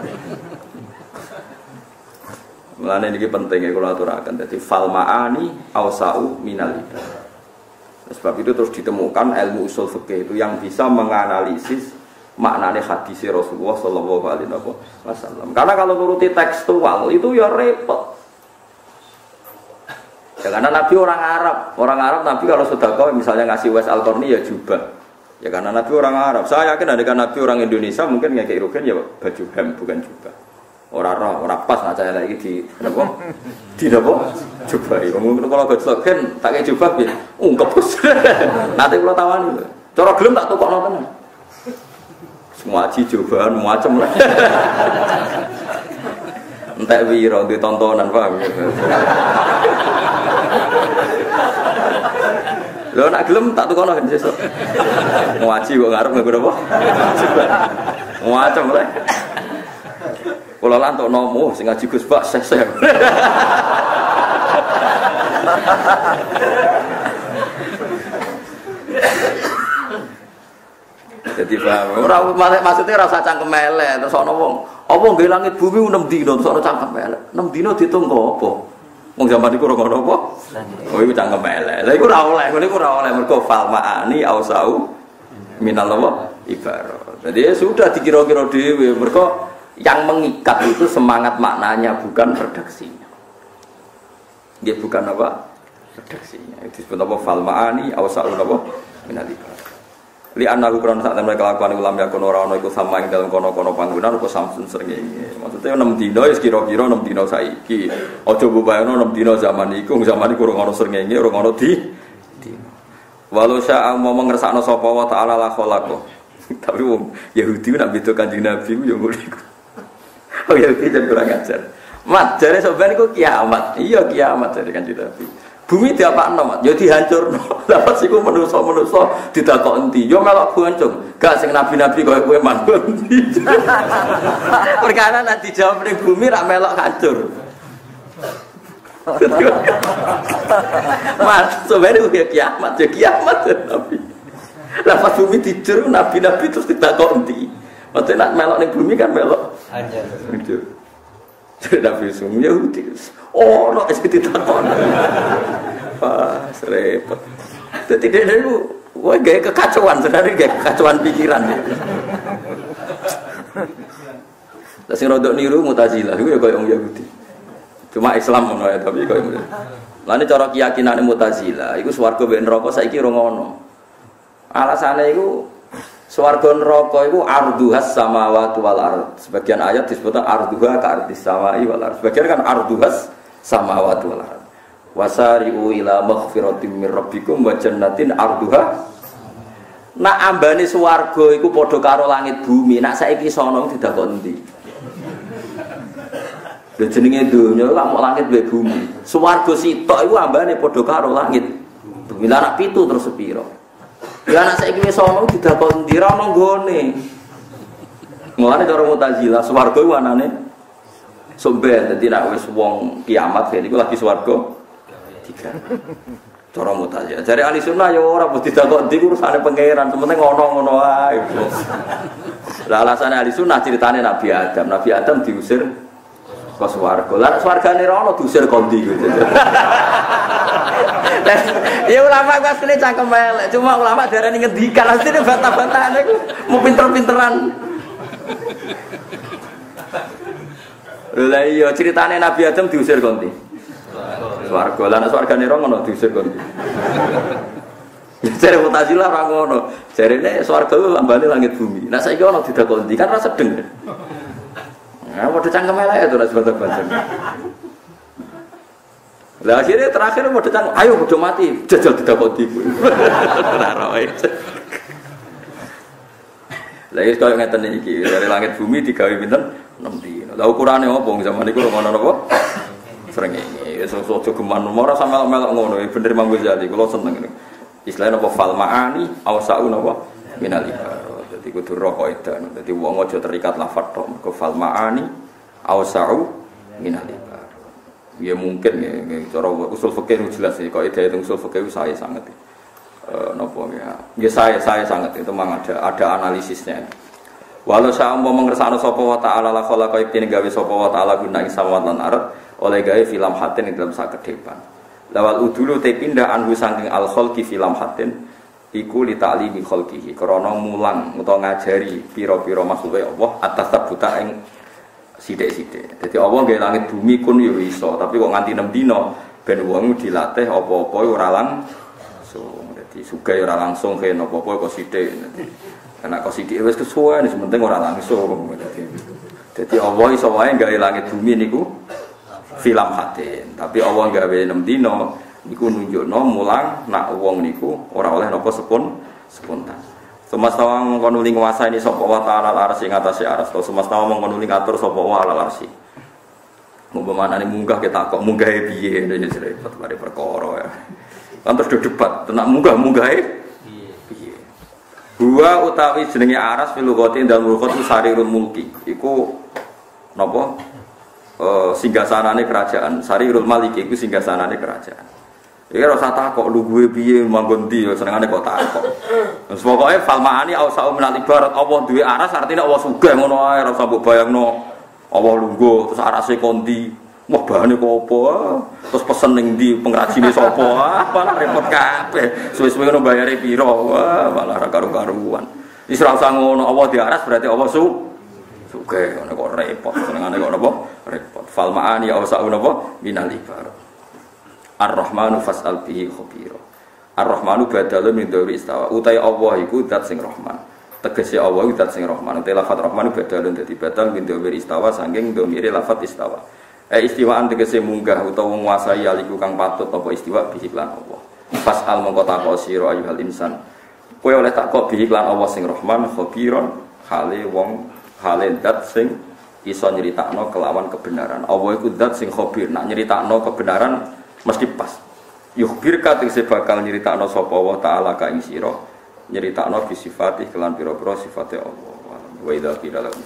Mulane niki penting ya kula aturaken. Dadi fal ma'ani awsa'u minal ibarat. Sebab itu terus ditemukan ilmu usul fikih itu yang bisa menganalisis maknanya hadis Rasulullah Shallallahu Alaihi Wasallam. Karena kalau nuruti tekstual itu ya repot. Ya karena Nabi orang Arab Nabi kalau sedekah misalnya ngasih Wes Al-Qarni ya jubah. Ya karena Nabi orang Arab. Saya yakin ada Nabi orang Indonesia mungkin nggak kayak Rugen ya baju hem bukan jubah. Orang pas nak saya lagi di apa? Di apa? Jubah. Mungkin kalau gak kan tak kayak jubah ya. Ungkep bos. Nanti kalau tawani. Cara gelem tak tukokno tenan. Semua aji jubahan macam lah. entek wiro duwe tontonan paham. Lho nak gelem tak tukono kan sesuk. Ngaji kok ngarep nggo apa? Macam le. Kula lan tok nomo sing ngaji Gus Bak sesek. Jadi ora maksudnya rasa cangkem elek terus ana wong apa nggih langit bumi 6 dina terus ana cangkem elek 6 dina ditunggu apa wong zaman iku ora ngono apa oh iku cangkem elek lha iku ora oleh ngene iku ora oleh mergo fal ma'ani ausau minal ibarat jadi ya sudah dikira-kira dhewe mergo yang mengikat itu semangat maknanya bukan redaksinya dia bukan apa redaksinya itu disebut apa fal ma'ani ausau apa minal ibarat li anahu krono sak temne kelakuan ulam yakun ora ana iku sama ing dalem kono-kono panggonan apa samsun srengenge. Maksudnya 6 dina wis kira-kira 6 dina saiki. Aja mbayangno 6 dina zaman iku urung ana srengenge, urung ana di dina. Walau sya mau ngersakno sapa wa taala la khalaqo. Tapi wong Yahudi nak beda Kanjeng Nabi ku yo ngono iku. Oh Yahudi jan kurang ajar. Mat jare sampean iku kiamat. Iya kiamat jare Kanjeng Nabi. Bumi diapakno, Mat? Ya dihancurno. Lah pas iku manusa-manusa ditakok endi? Ya melok boncong. Gak sing nabi-nabi koyo kowe manggon endi. Perkara nek dijawab ning bumi rak melok hancur. Mas, sebenarnya ya kiamat Nabi. Lah pas bumi dijur nabi-nabi terus ditakok endi? Maksudnya nak melok ning bumi kan melok hancur. Nabi Sum Yahudi. Oh, no es ditakon. Wah, repot. Dadi dhewe wae gawe kekacauan, sebenarnya gawe kekacauan pikiran. Lah sing rodok niru Mu'tazilah iku ya koyo wong Yahudi. Cuma Islam ngono ya, tapi koyo ngono. Lane cara keyakinane Mu'tazilah iku swarga mbek neraka saiki ora ngono. Alasane iku swarga neraka iku arduhas samawati wal ard. Sebagian ayat disebutkan arduha ka ardis samai wal ard. Sebagian kan arduhas samawati wal ard. Wasari'u ila maghfiratin mir rabbikum wa jannatin arduha. Nak ambane swarga iku padha karo langit bumi. Nak saiki sono didakon endi? Lha jenenge donya lak mok langit mbek bumi. Swarga sitok iku ambane padha karo langit. Bumi lah nak pitu terus sepiro? Ya anak saiki wis ana didakon ndi ra ono nggone. Mulane cara Mu'tazilah swarga iku anane somben dadi nek wis wong kiamat iku lagi swarga tiga. Cara Mu'tazilah. Jare ahli sunnah ya ora mesti didakon ndi urusane pangeran, penting ngono-ngono ae. Lah alasane ahli sunnah ceritane Nabi Adam. Nabi Adam diusir ke swarga. Lah swargane ra ono diusir kondi gitu. Ya ulama ku asline cangkem elek, cuma ulama darani ngendikan asline bantah-bantahan iku mau pinter-pinteran. Lah iya ceritane Nabi Adam diusir konti. Swarga, lan swargane ora ngono diusir konti. Jare Mu'tazilah ora ngono. Jarene swarga ku lambane langit bumi. Nah saiki ono didakoni kan ora sedeng. Nah, padha cangkem elek itu nek bantah-bantahan. Lah akhirnya terakhir mau datang, ayo udah mati, jajal didakoti kuwi. Ora roe. Lah iki koyo ngeten iki, dari langit bumi digawe pinten? 6 dina. Lah ukurane opo zaman niku ngono napa? Srengenge. Wis aja geman ora sampe melok ngono, bener Imam Ghazali, kula seneng niku. Istilahnya napa fal ma'ani ausa'u napa minal ibarat. Dadi kudu ro kaidah. Dadi wong aja terikat lafadz tok, mergo fal ma'ani ausa'u minal ibarat. Ya mungkin ya, cara usul fikih jelas ya, kalau ide itu usul fikih saya sangat nopo ya saya sangat itu memang ada analisisnya. Walau saya mau mengersano sapa wa ta'ala la khalaqa ibtine gawe sapa wa ta'ala guna ing samawat lan ardh oleh gawe filam hatin ing dalam sakedepan. Lawal udulu te pindah anhu saking al khalqi filam hatin iku li ta'limi khalqihi krana mulang utawa ngajari pira-pira maksudé Allah atas tabuta ing sithik-sithik. Dadi Allah nggih langit bumi kun yo iso, tapi kok nganti 6 dina ben wong dilatih apa-apa ora langsung. Dadi sugih ora langsung ken apa-apa kok sithik. Karena kok sithik wis kesuwen wis penting ora langsung. Dadi Allah iso wae gawe langit bumi niku filam hatin. Tapi Allah gawe 6 dina niku nunjukno mulang nak wong niku ora oleh napa spontan. Semesta mongkon nuli nguasani sapa wa ta'ala al-arsy ing atase arsy. Semesta mongkon nuli ngatur sapa wa al-arsy. Umpamane munggah ketakok munggahe piye ya repot mari perkara ya. Kan terus debat tenan munggah-munggahe piye. Gua utawi jenenge aras fil lughati dan mulkot sarirul mulki. Iku napa? Singgasanane kerajaan. Sarirul maliki iku singgasanane kerajaan. Iki ora usah takok lu gue piye manggon ndi senengane kok takok. Terus pokoke falmaani ausau minal ibarat Allah duwe aras artinya Allah sugih ngono ae ora usah mbok bayangno. Allah lungguh terus arase kondi wah bahane kok apa terus pesen ning ndi pengrajine sapa malah repot kabeh suwe-suwe ngono bayare pira wah malah ra karo-karuan wis ora usah ngono Allah diaras berarti Allah sugih ngono kok repot senengane kok napa repot fal ma'ani ausau napa minal ibarat ar-rahmanu fas'al bihi khabira ar-rahmanu badalun min dzuri istawa utai Allah iku zat sing rahman tegese Allah iku zat sing Rahman. Te lafaz Rahman badalun dadi badal bin domir istawa saking domire lafaz istawa. Istiwaan tegese munggah utawa nguasai aliku kang patut apa istiwa bihi lan Allah. Fasal mongko takok sira ayyuhal insan. Kowe oleh takok bihi lan Allah sing Rahman khabiron hale wong hale zat sing iso nyeritakno kelawan kebenaran. Allah iku zat sing khabir, nak nyeritakno kebenaran mesti pas. Yukhbirka tegese bakal nyeritakno sapa Allah taala ka ing sira. Nyeritakno bi sifati kelan pira-pira sifate Allah wa idza qila lahum